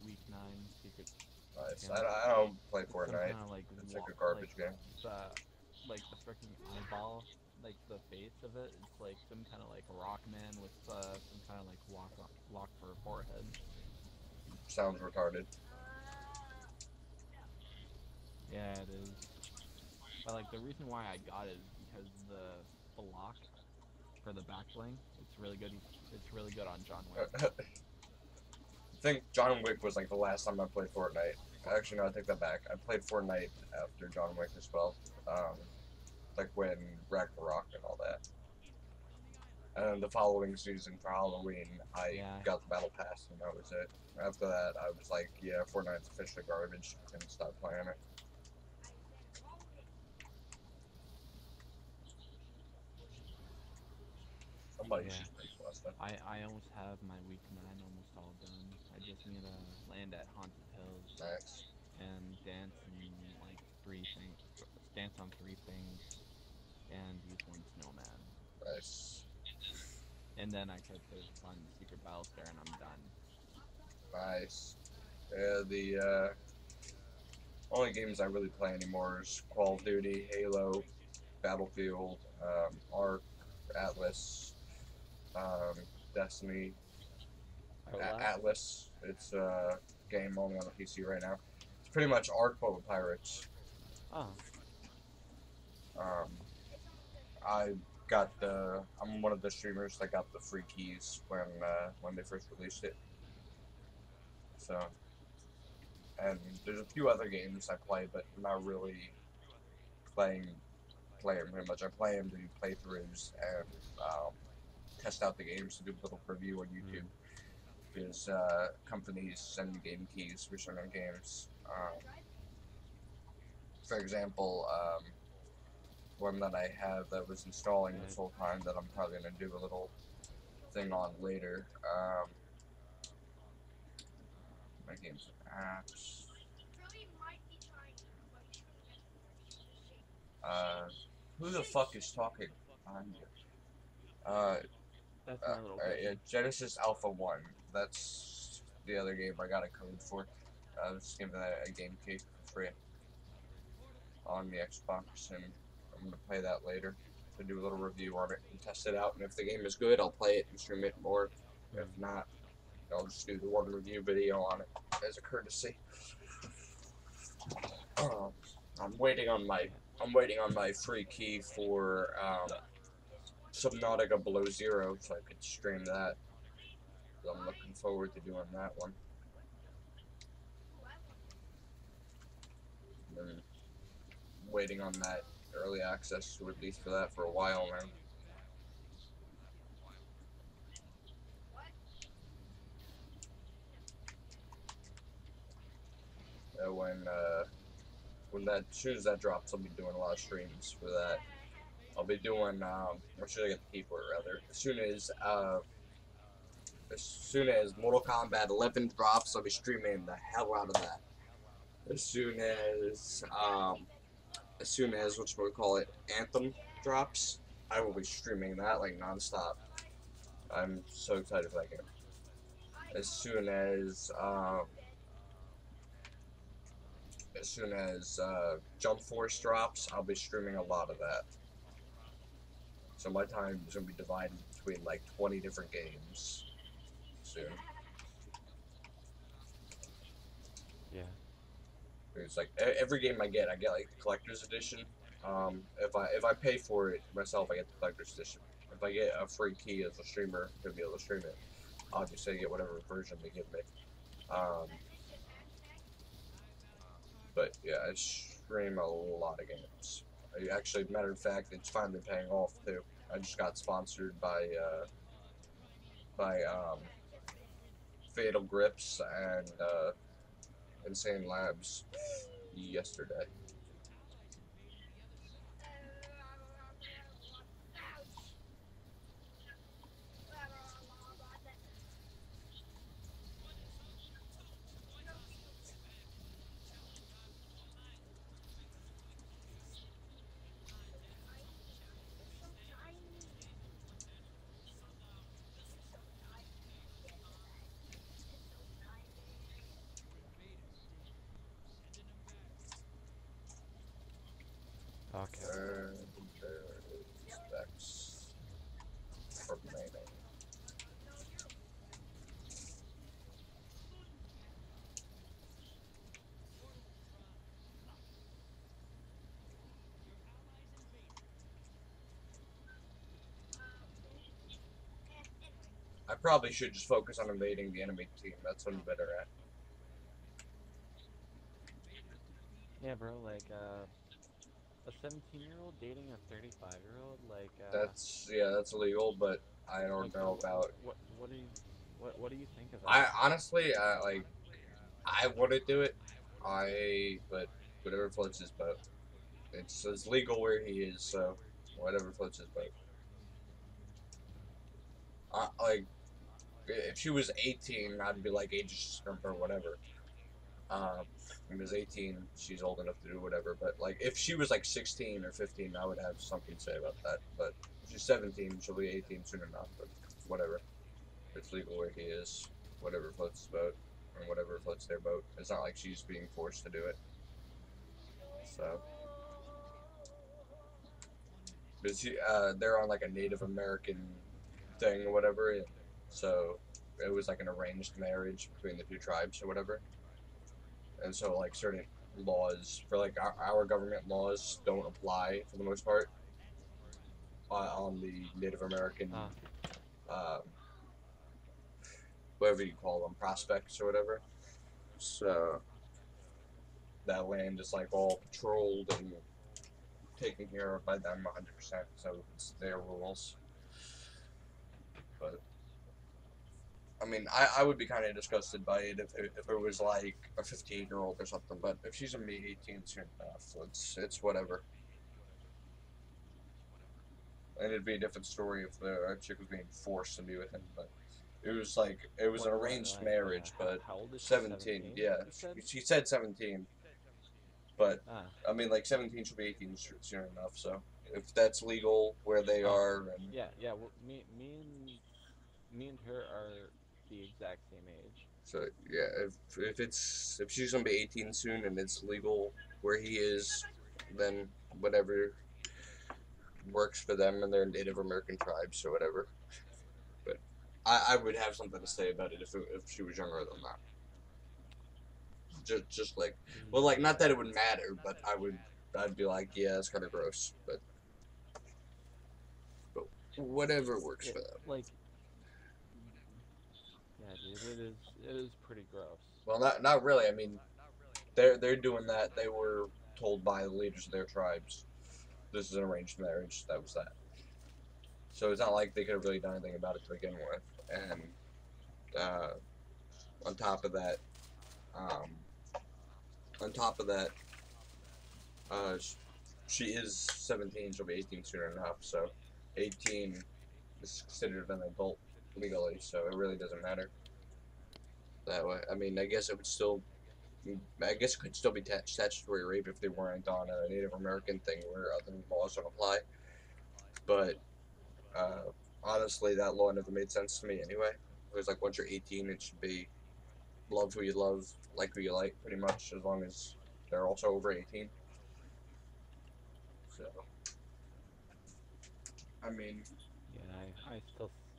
Speaker 7: week 9 secret
Speaker 2: Nice.
Speaker 7: skin.
Speaker 2: I don't play
Speaker 7: It's some
Speaker 2: Fortnite.
Speaker 7: kind of like
Speaker 2: It's like a garbage game.
Speaker 7: the freaking eyeball, like the face of it. It's like some kind of like rock man with some kind of like lock for a forehead.
Speaker 2: Sounds retarded.
Speaker 7: Yeah, it is. But like the reason why I got it is because the block for the back bling. It's really good. It's really good on John Wick.
Speaker 2: I think John Wick was like the last time I played Fortnite. Actually, no, I take that back. I played Fortnite after John Wick as well. Like when Ragnarok and all that. And then the following season for Halloween, I
Speaker 7: Yeah.
Speaker 2: got the battle pass, and that was it. After that, I was like, yeah, Fortnite's officially garbage, and stopped playing it. Somebody
Speaker 7: Yeah.
Speaker 2: should play Celeste.
Speaker 7: I almost have my week 9 almost all done. I just need to land at Haunted Hills
Speaker 2: Nice.
Speaker 7: and dance on 3 things, and use 1 snowman.
Speaker 2: Nice.
Speaker 7: And then I get to find the secret battle star, and I'm done.
Speaker 2: Nice. Yeah, the only games I really play anymore is Call of Duty, Halo, Battlefield, Ark, Atlas, um, Destiny,
Speaker 7: Outlast.
Speaker 2: Atlas. It's a game only on the PC right now. It's pretty much Ark but with pirates.
Speaker 7: Oh,
Speaker 2: Um, I got the. I'm one of the streamers that got the free keys when they first released it. So, and there's a few other games I play, but not really playing play them very much. I play them to do playthroughs and test out the games to do a little review on YouTube. Because companies send me game keys for certain games. For example, one that I have that was installing this whole time that I'm probably gonna do a little thing on later. My games and apps. Who the fuck is talking behind you?
Speaker 7: that's my little
Speaker 2: Yeah,
Speaker 7: cousin.
Speaker 2: Genesis Alpha 1. That's the other game I got a code for. I was given a game key for free on the Xbox, and I'm gonna play that later to do a little review on it and test it out. And if the game is good, I'll play it and stream it more. If not, I'll just do the one review video on it as a courtesy. I'm waiting on my free key for Subnautica Below Zero, so I could stream that. So I'm looking forward to doing that one. And waiting on that early access to release for that for a while now. When that as soon as that drops, I'll be doing a lot of streams for that. I'll be doing or should I get the keyboard rather? As soon as Mortal Kombat 11 drops, I'll be streaming the hell out of that. As soon as whatchamacallit, Anthem drops, I will be streaming that like nonstop. I'm so excited for that game. As soon as Jump Force drops, I'll be streaming a lot of that. So my time is gonna be divided between like 20 different games soon.
Speaker 7: Yeah.
Speaker 2: It's like every game I get like the collector's edition. If I pay for it myself, I get the collector's edition. If I get a free key as a streamer to be able to stream it, obviously I get whatever version they give me. But yeah, I stream a lot of games. Actually, matter of fact, it's finally paying off too. I just got sponsored by Fatal Grips and Insane Labs yesterday.
Speaker 7: Okay.
Speaker 2: Specs remaining. I probably should just focus on invading the enemy team. That's what I'm better at.
Speaker 7: Yeah, bro. Like a 17-year-old dating a 35-year-old.
Speaker 2: That's illegal, but I don't
Speaker 7: Like
Speaker 2: know about.
Speaker 7: what do you what do you think of
Speaker 2: I
Speaker 7: that?
Speaker 2: honestly, I want to do it. But whatever floats his boat. It's legal where he is, so whatever floats his boat. Like if she was 18, I'd be like age discrimination or whatever. Because 18, she's old enough to do whatever. But like if she was like 16 or 15, I would have something to say about that. But if she's 17, she'll be 18 soon enough. But whatever. It's legal where he is. Whatever floats his boat. and whatever floats their boat. It's not like she's being forced to do it. So, but they're on like a Native American thing or whatever, and so it was like an arranged marriage between the two tribes or whatever. And so like certain laws for like our government laws don't apply for the most part on the Native American, um, whatever you call them, prospects or whatever. So that land is like all patrolled and taken care of by them 100%. So it's their rules. But I mean, I would be kind of disgusted by it if it was like a 15-year-old or something. But if she's gonna be 18 soon enough, it's whatever. And it'd be a different story if the chick was being forced to be with him. But it was like it was an arranged marriage. But
Speaker 7: How old is she?
Speaker 2: 17,
Speaker 7: 17?
Speaker 2: yeah,
Speaker 7: You said.
Speaker 2: she said 17. But
Speaker 7: Ah,
Speaker 2: I mean, like 17 should be 18 soon enough. So if that's legal where they
Speaker 7: oh,
Speaker 2: are, and
Speaker 7: yeah, yeah. Well, me and her are the exact same age.
Speaker 2: so yeah, if she's gonna be 18 soon and it's legal where he is, then whatever works for them and their Native American tribes or whatever. But I would have something to say about it if she was younger than that. Just like, well, like not that it would matter, but I'd be like, yeah, it's kind of gross, but whatever works for them.
Speaker 7: Like, yeah, dude, it is pretty gross.
Speaker 2: Well, not really. I mean, they're doing that. They were told by the leaders of their tribes, this is an arranged marriage. That was that. So it's not like they could have really done anything about it to begin with. And uh, on top of that, um, on top of that, uh, she is 17. She'll be 18 soon enough. So 18 is considered an adult legally. So it really doesn't matter that way. I mean, I guess it would still. I guess it could still be statutory rape if they weren't on a Native American thing where other laws don't apply. But honestly, that law never made sense to me anyway. It was like once you're 18, it should be love who you love, like who you like, pretty much, as long as they're also over 18. So, I mean,
Speaker 7: Yeah,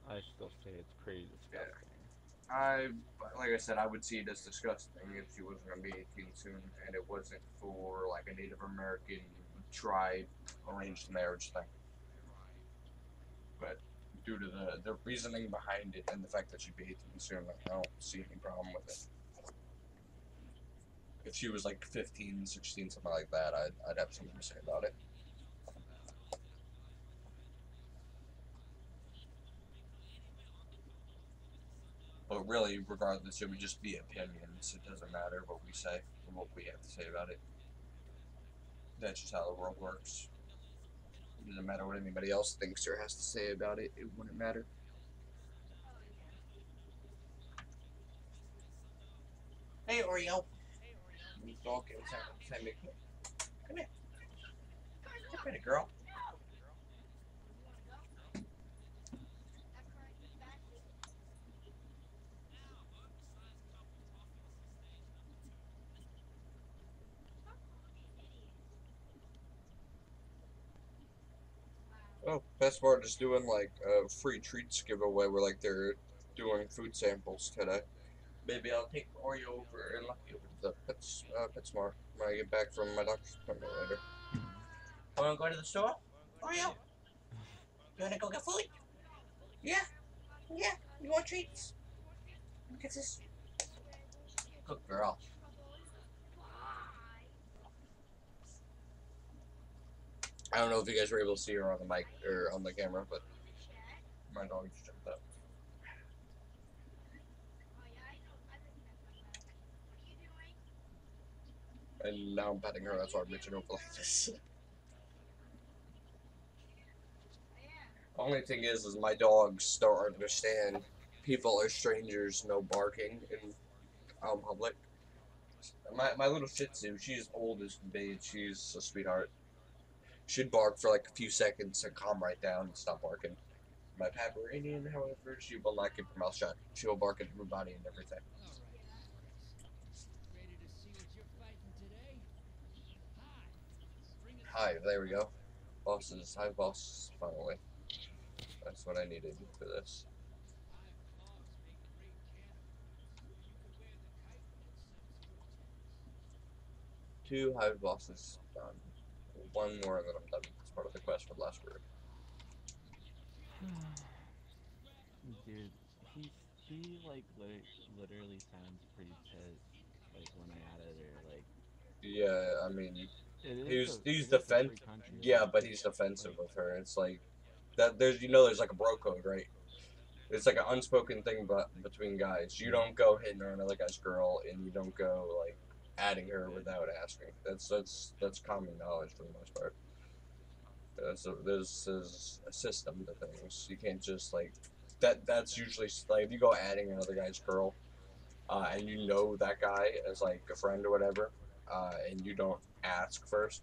Speaker 7: I still say it's pretty disgusting.
Speaker 2: like I said, I would see it as disgusting if she wasn't gonna be 18 soon, and it wasn't for like a Native American tribe arranged marriage thing. But due to the reasoning behind it and the fact that she'd be 18 soon, I don't see any problem with it. If she was like 15, 16, something like that, I'd have something to say about it. But really, regardless, it would just be opinions. It doesn't matter what we say or what we have to say about it. That's just how the world works. It doesn't matter what anybody else thinks or has to say about it. It wouldn't matter. Hey, Oreo. Dog inside me. Come here. Come here, girl. Oh, PetSmart is doing like a free treats giveaway where like they're doing food samples today. Maybe I'll take Oreo over and look over to the PetSmart when I get back from my doctor's appointment later. Wanna go to the store? Oreo? You wanna go get food? Yeah? Yeah? You want treats? Look at this. Good girl. I don't know if you guys were able to see her on the mic or on the camera, but my dog just jumped up. And now I'm petting her, that's why I'm reaching over like this. Only thing is my dogs don't understand. People are strangers, no barking in public. My little Shih Tzu, she's old as can be. She's a sweetheart. She'd bark for like a few seconds and calm right down and stop barking. My Pomeranian, however, she will not keep her mouth shut. She will bark at everybody and everything. Hive, there we go. Bosses, Hive boss, finally. That's what I needed for this. 2 Hive bosses done. 1 more and then I'm done. It's part of the quest for the last word.
Speaker 7: Dude, she like literally sounds pretty pissed. Like when I added her, like
Speaker 2: Yeah, I mean, he's
Speaker 7: it is a free country,
Speaker 2: yeah, but he's defensive
Speaker 7: like
Speaker 2: of her. It's like that. There's like a bro code, right? It's like an unspoken thing, but between guys, you don't go hitting on another guy's girl, and you don't go like adding her without asking. That's common knowledge for the most part. So there's a system to things. You can't just like that. That's usually like if you go adding another guy's girl, and you know that guy as like a friend or whatever, and you don't ask first.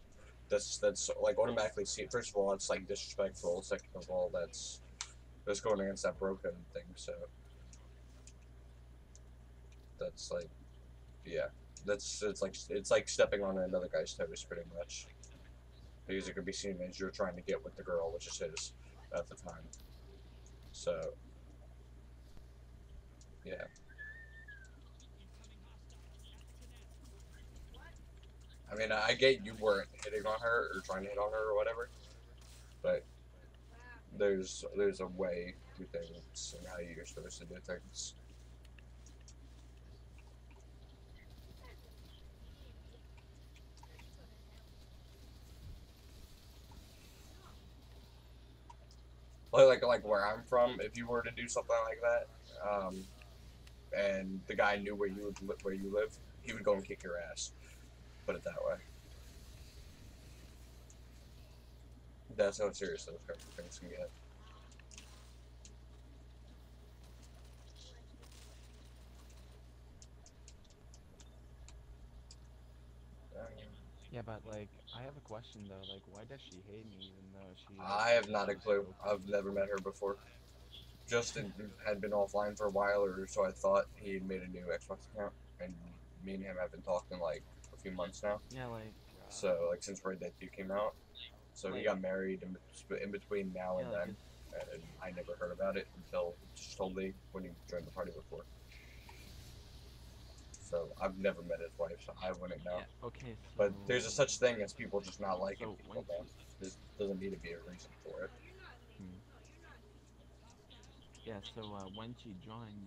Speaker 2: That's like automatically see. First of all, it's like disrespectful. Second of all, that's going against that broken thing. So that's like, yeah, it's like stepping on another guy's toes, pretty much. Because it could be seen as you're trying to get with the girl, which is his at the time. So yeah, I mean, I get you weren't hitting on her or trying to hit on her or whatever, but there's a way to things and how you're supposed to do things. Like where I'm from, if you were to do something like that, and the guy knew where you live, he would go and kick your ass. Put it that way. That's how serious those kinds of things can get.
Speaker 7: yeah, but like I have a question though. Like, why does she hate me even though she like
Speaker 2: I have not a
Speaker 7: literally
Speaker 2: clue.
Speaker 7: spoke to
Speaker 2: I've
Speaker 7: me
Speaker 2: never
Speaker 7: before?
Speaker 2: met her before. Justin had been offline for a while, or so I thought. He had made a new Xbox account, and me and him have been talking like a few months now.
Speaker 7: Yeah,
Speaker 2: So like since Red Dead 2 came out, so he
Speaker 7: like
Speaker 2: got married in between now
Speaker 7: yeah,
Speaker 2: and
Speaker 7: like
Speaker 2: then,
Speaker 7: it's
Speaker 2: and I never heard about it until he just told me when he joined the party before. So I've never met his wife, so I wouldn't know.
Speaker 7: yeah. Okay,
Speaker 2: But there's a such thing as people just not liking
Speaker 7: so
Speaker 2: people,
Speaker 7: when
Speaker 2: though.
Speaker 7: she
Speaker 2: There doesn't need to be a reason for it.
Speaker 7: hmm, yeah, so when she joined,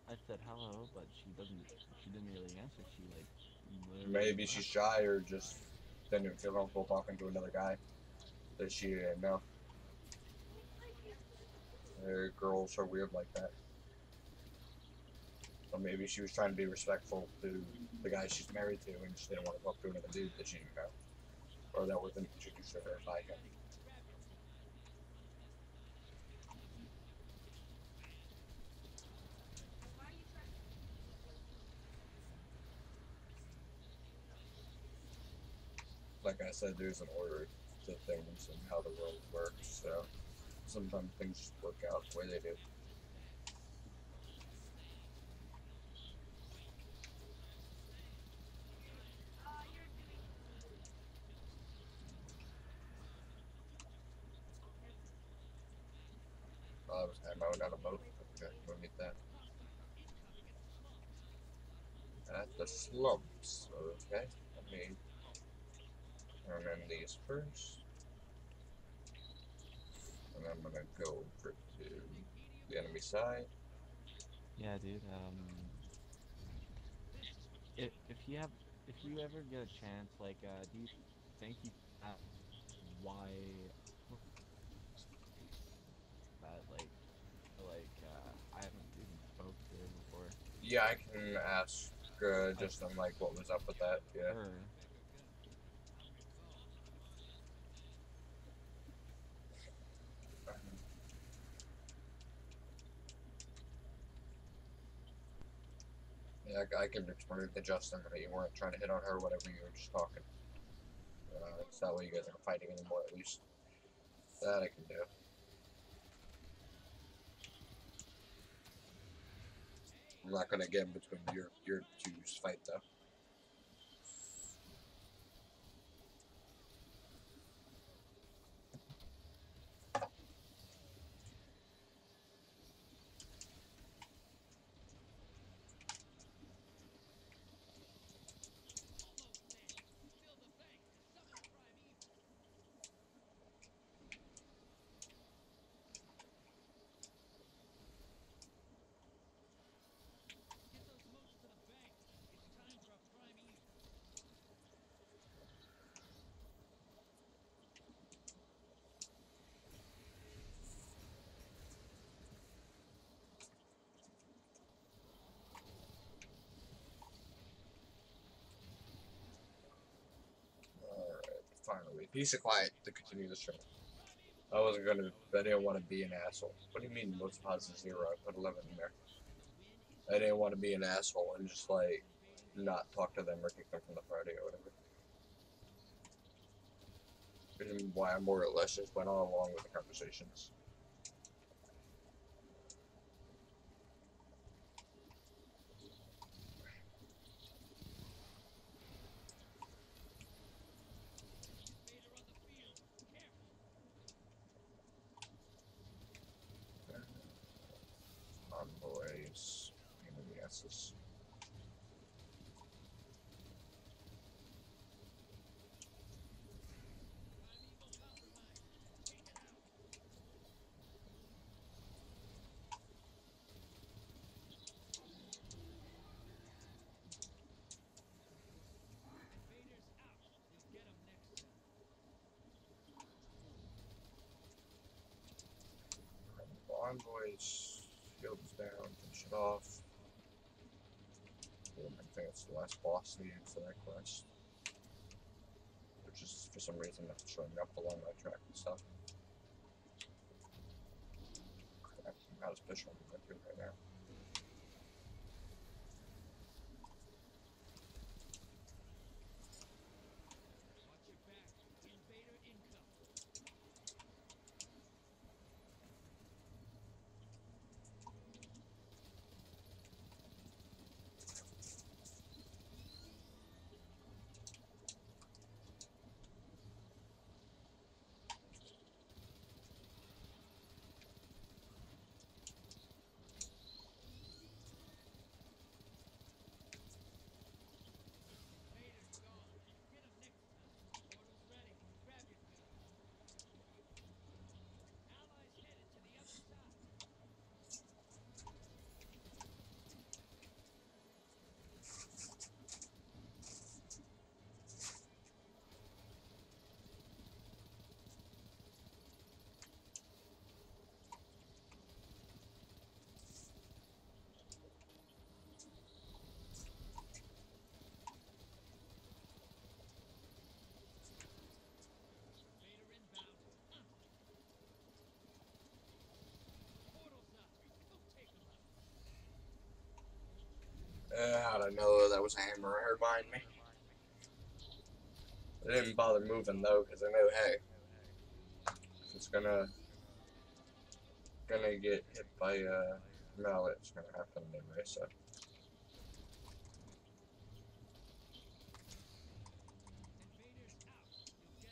Speaker 7: I said hello, but she didn't really answer. She like literally
Speaker 2: Maybe she's
Speaker 7: left.
Speaker 2: shy or just didn't feel comfortable talking to another guy that she didn't know. Girls are weird like that. Or maybe she was trying to be respectful to the guy she's married to and just didn't want to talk to another dude that she didn't know. Or that wasn't introduced to her by him. Like I said, there's an order to things and how the world works, so sometimes things just work out the way they do. I was mowing out a boat. Okay, we'll get that. At the slumps, okay? Let me turn in these first. And I'm gonna go over to the enemy side.
Speaker 7: Yeah, dude. If you have if you ever get a chance, like, do you think you can ask why that I haven't even spoke to her before?
Speaker 2: Yeah, I can ask
Speaker 7: I
Speaker 2: Justin like what was up with that. Yeah.
Speaker 7: her
Speaker 2: Yeah, I can explain to Justin that you weren't trying to hit on her, whatever you were just talking. It's not why you guys aren't fighting anymore, at least. That I can do. I'm not gonna get in between your two's fight though. finally. Peace and quiet to continue the show. I didn't want to be an asshole. What do you mean most positive 0? I put 11 in there. I didn't want to be an asshole and just, like, not talk to them or kick them from the party or whatever. Which is why I more or less just went on along with the conversations. Boys, pain in the asses. Boys, shields down, finish it off. I think it's the last boss needed for that quest. Which is, for some reason, not showing up along my track and stuff. I'm not as pissed on that too right now. How'd I know that was a hammer behind me? I didn't bother moving though, because I know, hey, if it's gonna get hit by a mallet, it's gonna happen anyway, so.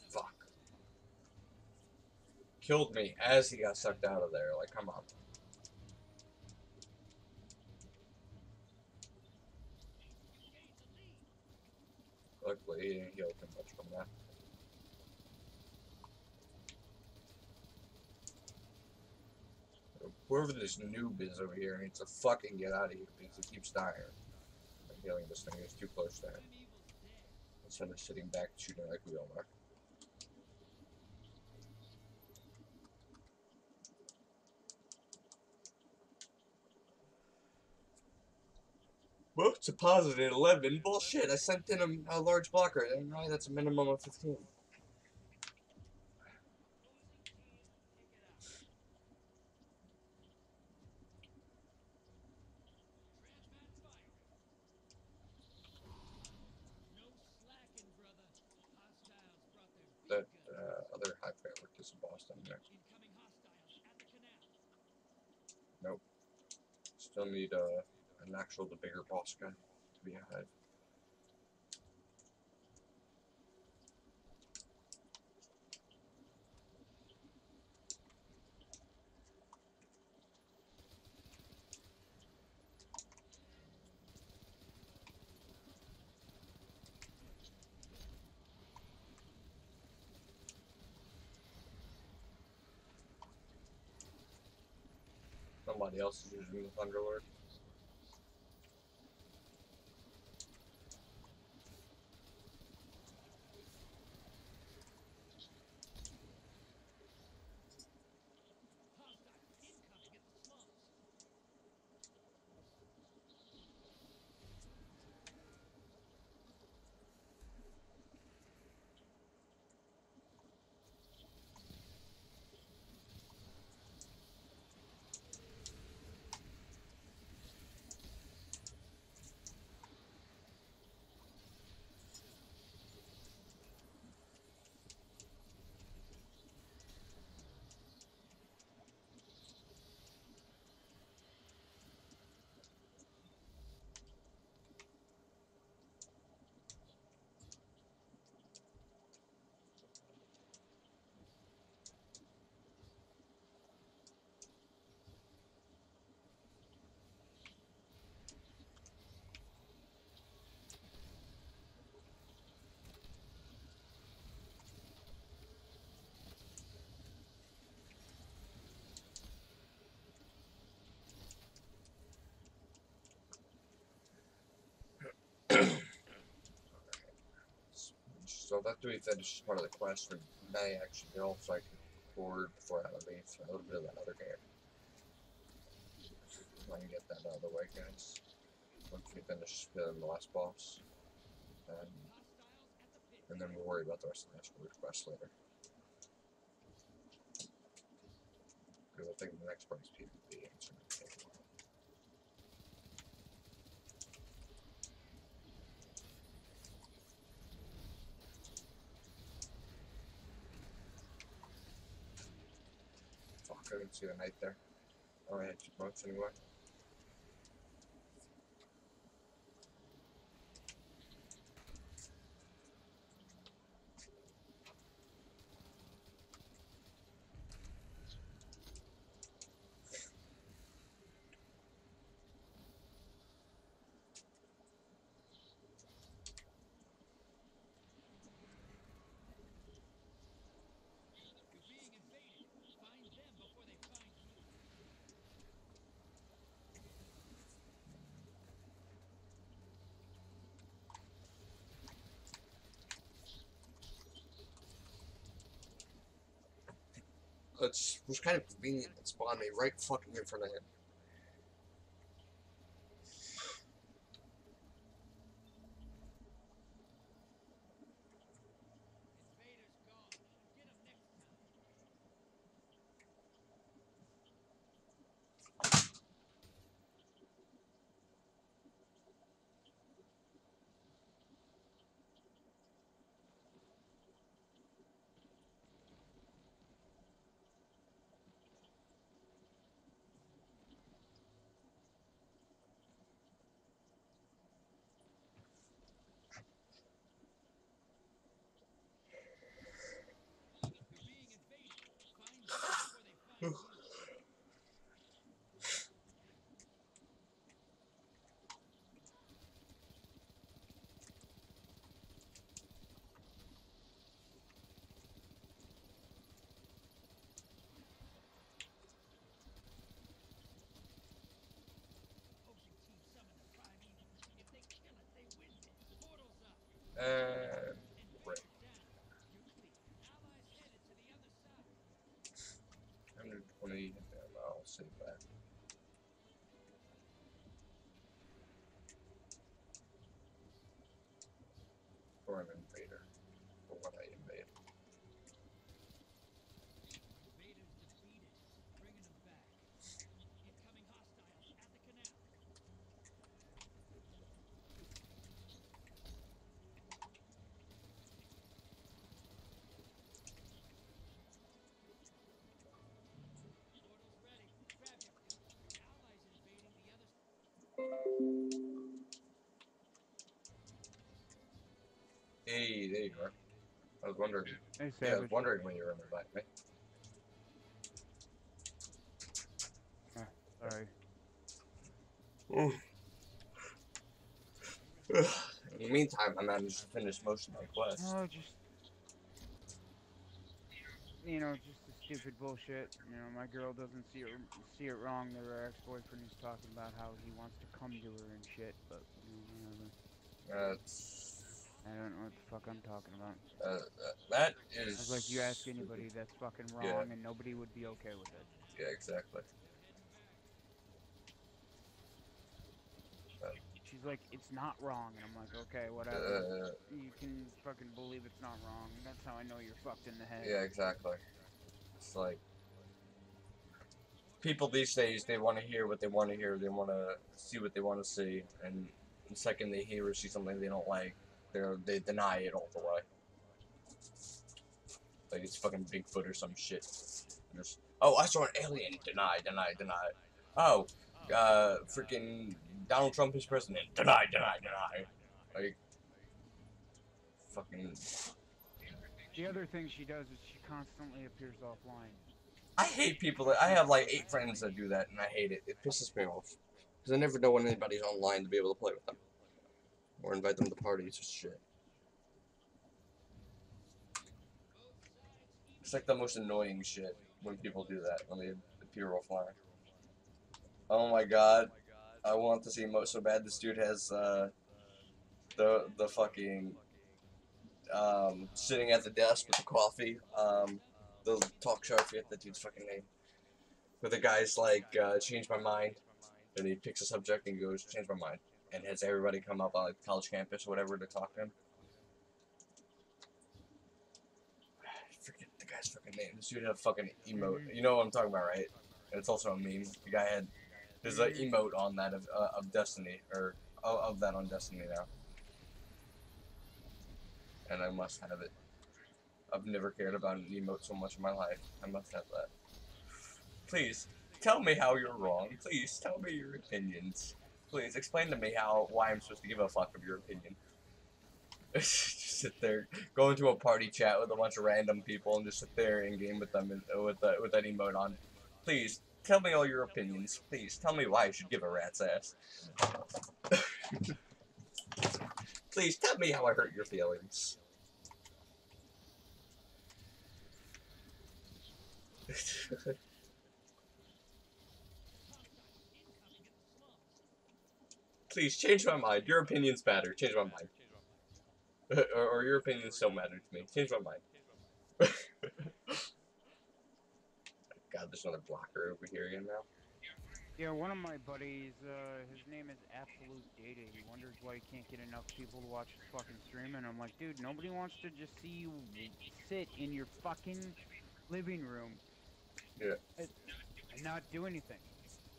Speaker 2: Fuck. Killed me as he got sucked out of there, like, come on. Luckily, he didn't heal too much from that. Whoever this noob is over here needs to fucking get out of here because he keeps dying. I'm healing this thing, it's too close to him. Instead of sitting back shooting like we all are. Well, it's a positive 11. Bullshit, I sent in a large blocker. Right, that's a minimum of 15. That other high firework is a boss down there. Nope. Still need an actual, the bigger boss guy to be a hive. Somebody else is using the Thunderlord. after we finish part of the quest, we may actually go so I can record before I leave for a little bit of that other game. I can get that out of the way, guys. Once we finish the last boss, and then we'll worry about the rest of the next quest later. Because I think the next part is PvP, and it's going to take a while. Fuck, I didn't see the knight there. Oh, I had 2 months anyway. It was kind of convenient that spawned me right fucking in front of him. Right. 120, I'll save that. For an invader. For when I invade. Hey, there you are. I was wondering.
Speaker 4: Hey,
Speaker 2: Yeah, I was
Speaker 4: Savage.
Speaker 2: wondering when you were in the back, mate.
Speaker 4: Sorry.
Speaker 2: In the meantime, I managed to finish most of my quest.
Speaker 4: Oh, just just the stupid bullshit. My girl doesn't see it wrong that her ex-boyfriend is talking about how he wants to come to her and shit. But whatever. I don't know what the fuck I'm talking about.
Speaker 2: That
Speaker 4: I
Speaker 2: is.
Speaker 4: was like, you ask anybody, that's fucking
Speaker 2: Yeah.
Speaker 4: wrong, and nobody would be okay with it.
Speaker 2: Yeah, exactly.
Speaker 4: She's like, it's not wrong, and I'm like, okay, whatever. You can fucking believe it's not wrong. That's how I know you're fucked in the head.
Speaker 2: Yeah, exactly. It's like people these days, they want to hear what they want to hear. They want to see what they want to see, and the second they hear or see something they don't like, they deny it all the way. Like it's fucking Bigfoot or some shit. Just, oh, I saw an alien. Deny, deny, deny. Oh, freaking Donald Trump is president. Deny, deny, deny. Like, fucking.
Speaker 4: The other thing she does is she constantly appears offline.
Speaker 2: I hate people that. I have like 8 friends that do that, and I hate it. It pisses me off. Because I never know when anybody's online to be able to play with them. Or invite them to parties or shit. It's like the most annoying shit when people do that, when they appear offline. Oh my god. I want to see so bad this dude has, the fucking sitting at the desk with the coffee. The talk show, I forget that dude's fucking name. Where the guy's like, change my mind. And he picks a subject and goes, change my mind. And has everybody come up on like college campus or whatever to talk to him. I forget the guy's fucking name. This dude had a fucking emote. You know what I'm talking about, right? And it's also a meme. The guy had, there's an emote on that of Destiny, or of that on Destiny now. And I must have it. I've never cared about an emote so much in my life. I must have that. Please, tell me how you're wrong. Please, tell me your opinions. Please, explain to me why I'm supposed to give a fuck of your opinion. Just sit there, go into a party chat with a bunch of random people and just sit there and game with them with that emote on. Please, tell me all your opinions. Please, tell me why I should give a rat's ass. Please, tell me how I hurt your feelings. Please, change my mind. Your opinions matter. Change my mind. or your opinions don't matter to me. Change my mind. God, there's another blocker over here again now.
Speaker 4: Yeah, one of my buddies, his name is Absolute Data. He wonders why he can't get enough people to watch his fucking stream, and I'm like, dude, nobody wants to just see you sit in your fucking living room.
Speaker 2: Yeah.
Speaker 4: And not do anything.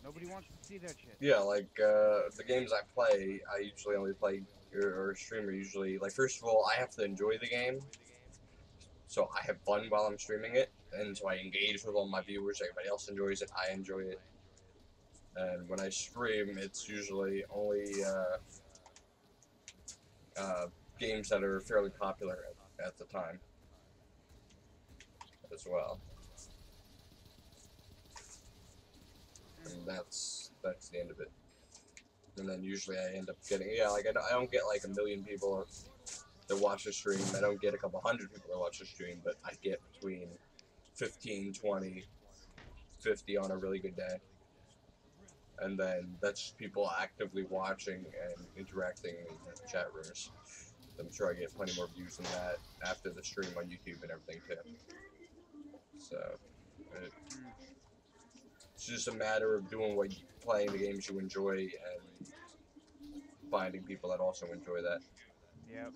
Speaker 4: Nobody wants to see that shit.
Speaker 2: Yeah, like, the games I play, I usually only play, or streamer usually, like, first of all, I have to enjoy the game, so I have fun while I'm streaming it, and so I engage with all my viewers, everybody else enjoys it, I enjoy it, and when I stream, it's usually only, games that are fairly popular at the time, as well. And that's the end of it. And then usually I end up getting, like, I don't get like a million people that watch the stream. I don't get a couple hundred people that watch the stream, but I get between 15, 20, 50 on a really good day. And then that's people actively watching and interacting in the chat rooms. I'm sure I get plenty more views than that after the stream on YouTube and everything too. So it's just a matter of doing playing the games you enjoy and finding people that also enjoy that.
Speaker 4: Yep.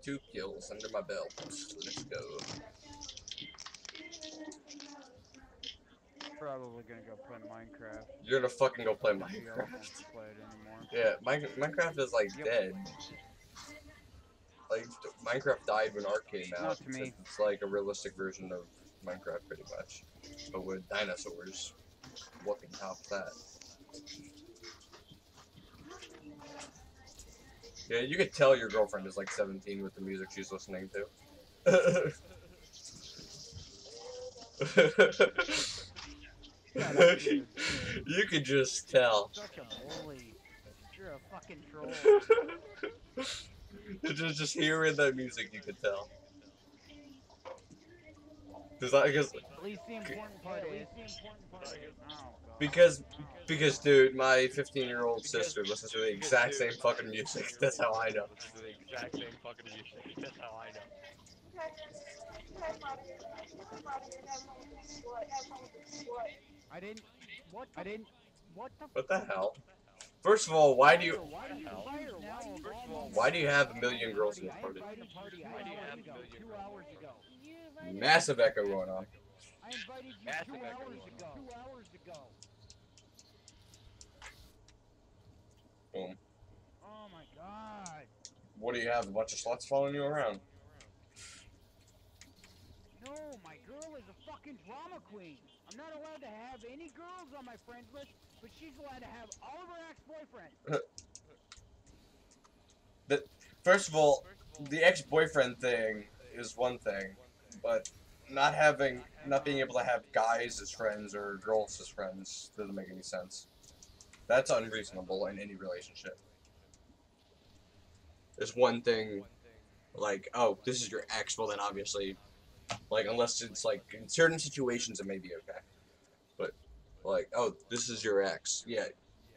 Speaker 2: 2 kills under my belt. Let's go.
Speaker 4: Probably gonna go play Minecraft.
Speaker 2: You're gonna fucking go play
Speaker 4: Nobody else wants
Speaker 2: Minecraft.
Speaker 4: to play it anymore.
Speaker 2: Yeah, Minecraft is like dead. Like, Minecraft died when Ark came out.
Speaker 4: Not to me.
Speaker 2: It's like a realistic version of Minecraft, pretty much. But with dinosaurs. What can top that? Yeah, you could tell your girlfriend is like 17 with the music she's listening to. You could just tell.
Speaker 4: Such a bully. You're a fucking troll.
Speaker 2: just hearing that music, you could tell. Because
Speaker 4: At least the important part is. Oh,
Speaker 2: because dude, my 15-year-old sister listens to the exact same fucking music. That's how I know.
Speaker 1: The exact same fucking music. That's how I know.
Speaker 4: What
Speaker 2: the hell? First of all, why do you have a million girls in your party?
Speaker 1: Why do you have a million
Speaker 4: 2 hours ago.
Speaker 2: Massive echo going on.
Speaker 4: I invited you
Speaker 1: Massive
Speaker 4: 2
Speaker 1: echo
Speaker 4: hours
Speaker 1: going
Speaker 4: ago. 2 hours ago.
Speaker 2: Boom.
Speaker 4: Oh my god.
Speaker 2: What do you have? A bunch of sluts following you around?
Speaker 4: No, my girl is a fucking drama queen. I'm not allowed to have any girls on my friends list, but she's allowed to have all of her ex-boyfriends.
Speaker 2: First of all, the ex-boyfriend thing is one thing, but not being able to have guys as friends or girls as friends doesn't make any sense. That's unreasonable in any relationship. There's one thing, like, oh, this is your ex, well then obviously, like, unless it's like, in certain situations it may be okay. But Like, oh, this is your ex. Yeah,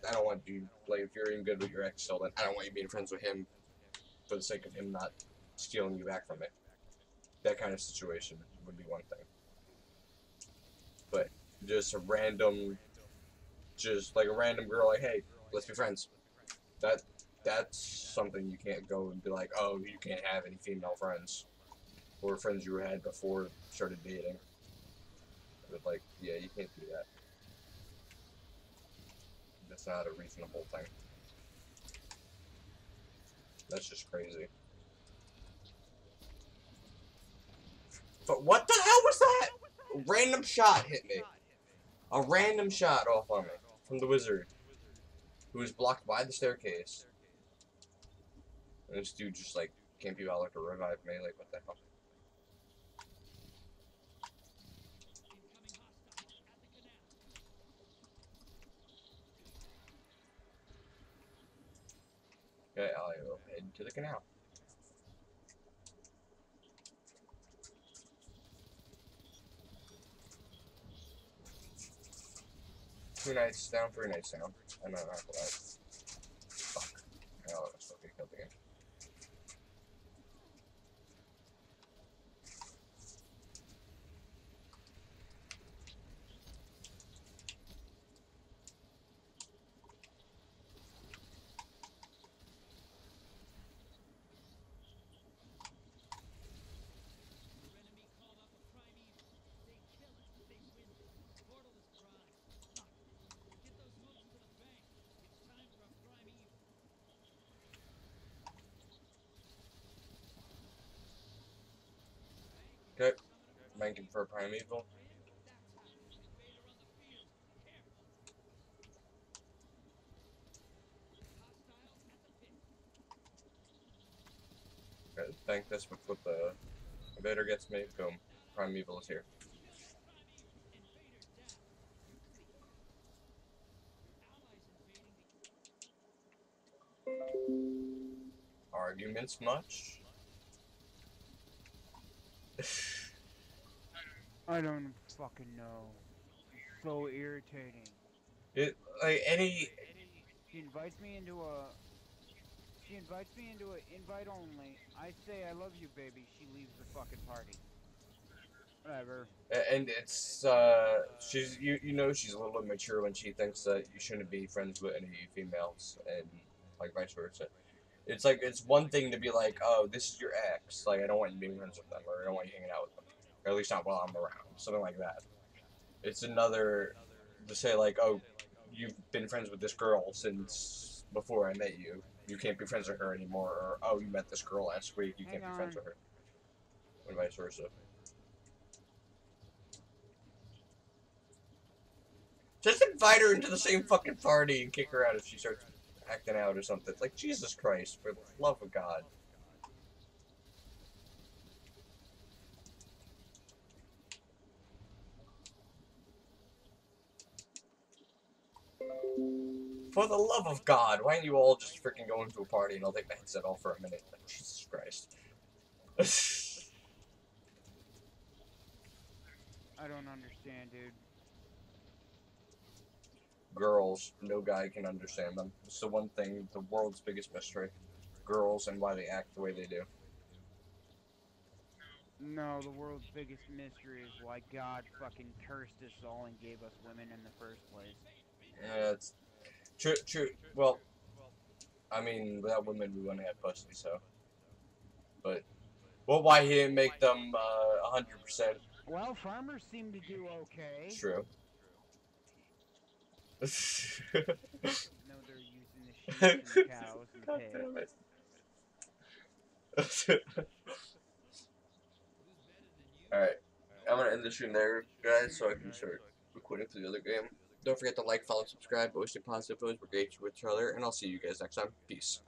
Speaker 2: I don't want you, like, if you're even good with your ex still, then I don't want you being friends with him for the sake of him not stealing you back from it. That kind of situation would be one thing. But just a random, just like a random girl, like, hey, let's be friends. That's something you can't go and be like, oh, you can't have any female friends or friends you had before you started dating. But like, yeah, you can't do that. That's not a reasonable thing. That's just crazy. But what the hell was that? A random shot hit me. A random shot off on me from the wizard, who was blocked by the staircase. And this dude just like can't be bothered to revive me. Like, what the hell? Okay, I'll head to the canal. Two nights down, 3 nights down. I know, not that. Fuck. Oh, that's what we killed the game. Okay, banking for a primeval. Okay, bank this before the invader gets me. Boom. Primeval is here. Arguments much?
Speaker 4: I don't fucking know. It's so irritating.
Speaker 2: It like any.
Speaker 4: She invites me into a. She invites me into a invite only. I say I love you, baby. She leaves the fucking party. Whatever.
Speaker 2: And it's she's you know she's a little immature when she thinks that you shouldn't be friends with any females and like vice versa. It's like it's one thing to be like, oh, this is your ex, like I don't want you being friends with them or I don't want you hanging out with them, or at least not while I'm around, something like that. It's another to say like, oh, you've been friends with this girl since before I met you. You can't be friends with her anymore, or oh, you met this girl last week. You
Speaker 4: Hang
Speaker 2: can't be friends
Speaker 4: on.
Speaker 2: with her, and vice versa. Just invite her into the same fucking party and kick her out if she starts acting out or something. It's like, Jesus Christ, for the love of God. For the love of God, why don't you all just freaking go into a party and I'll take my headset off for a minute? Like, Jesus Christ.
Speaker 4: I don't understand, dude.
Speaker 2: Girls, no guy can understand them. It's the one thing, the world's biggest mystery. Girls and why they act the way they do.
Speaker 4: No, the world's biggest mystery is why God fucking cursed us all and gave us women in the first place.
Speaker 2: Yeah, it's true, true. Well, I mean, without women, we wouldn't have pussy, so. But, well, why he didn't make them 100%?
Speaker 4: Well, farmers seem to do okay.
Speaker 2: True.
Speaker 4: Even though they're using the sheep and the cows and the
Speaker 2: God
Speaker 4: pigs.
Speaker 2: damn it. Alright, I'm gonna end the stream there, guys, so I can start recording for the other game. Don't forget to like, follow, subscribe, always stay positive, always we're great to each other, and I'll see you guys next time. Peace.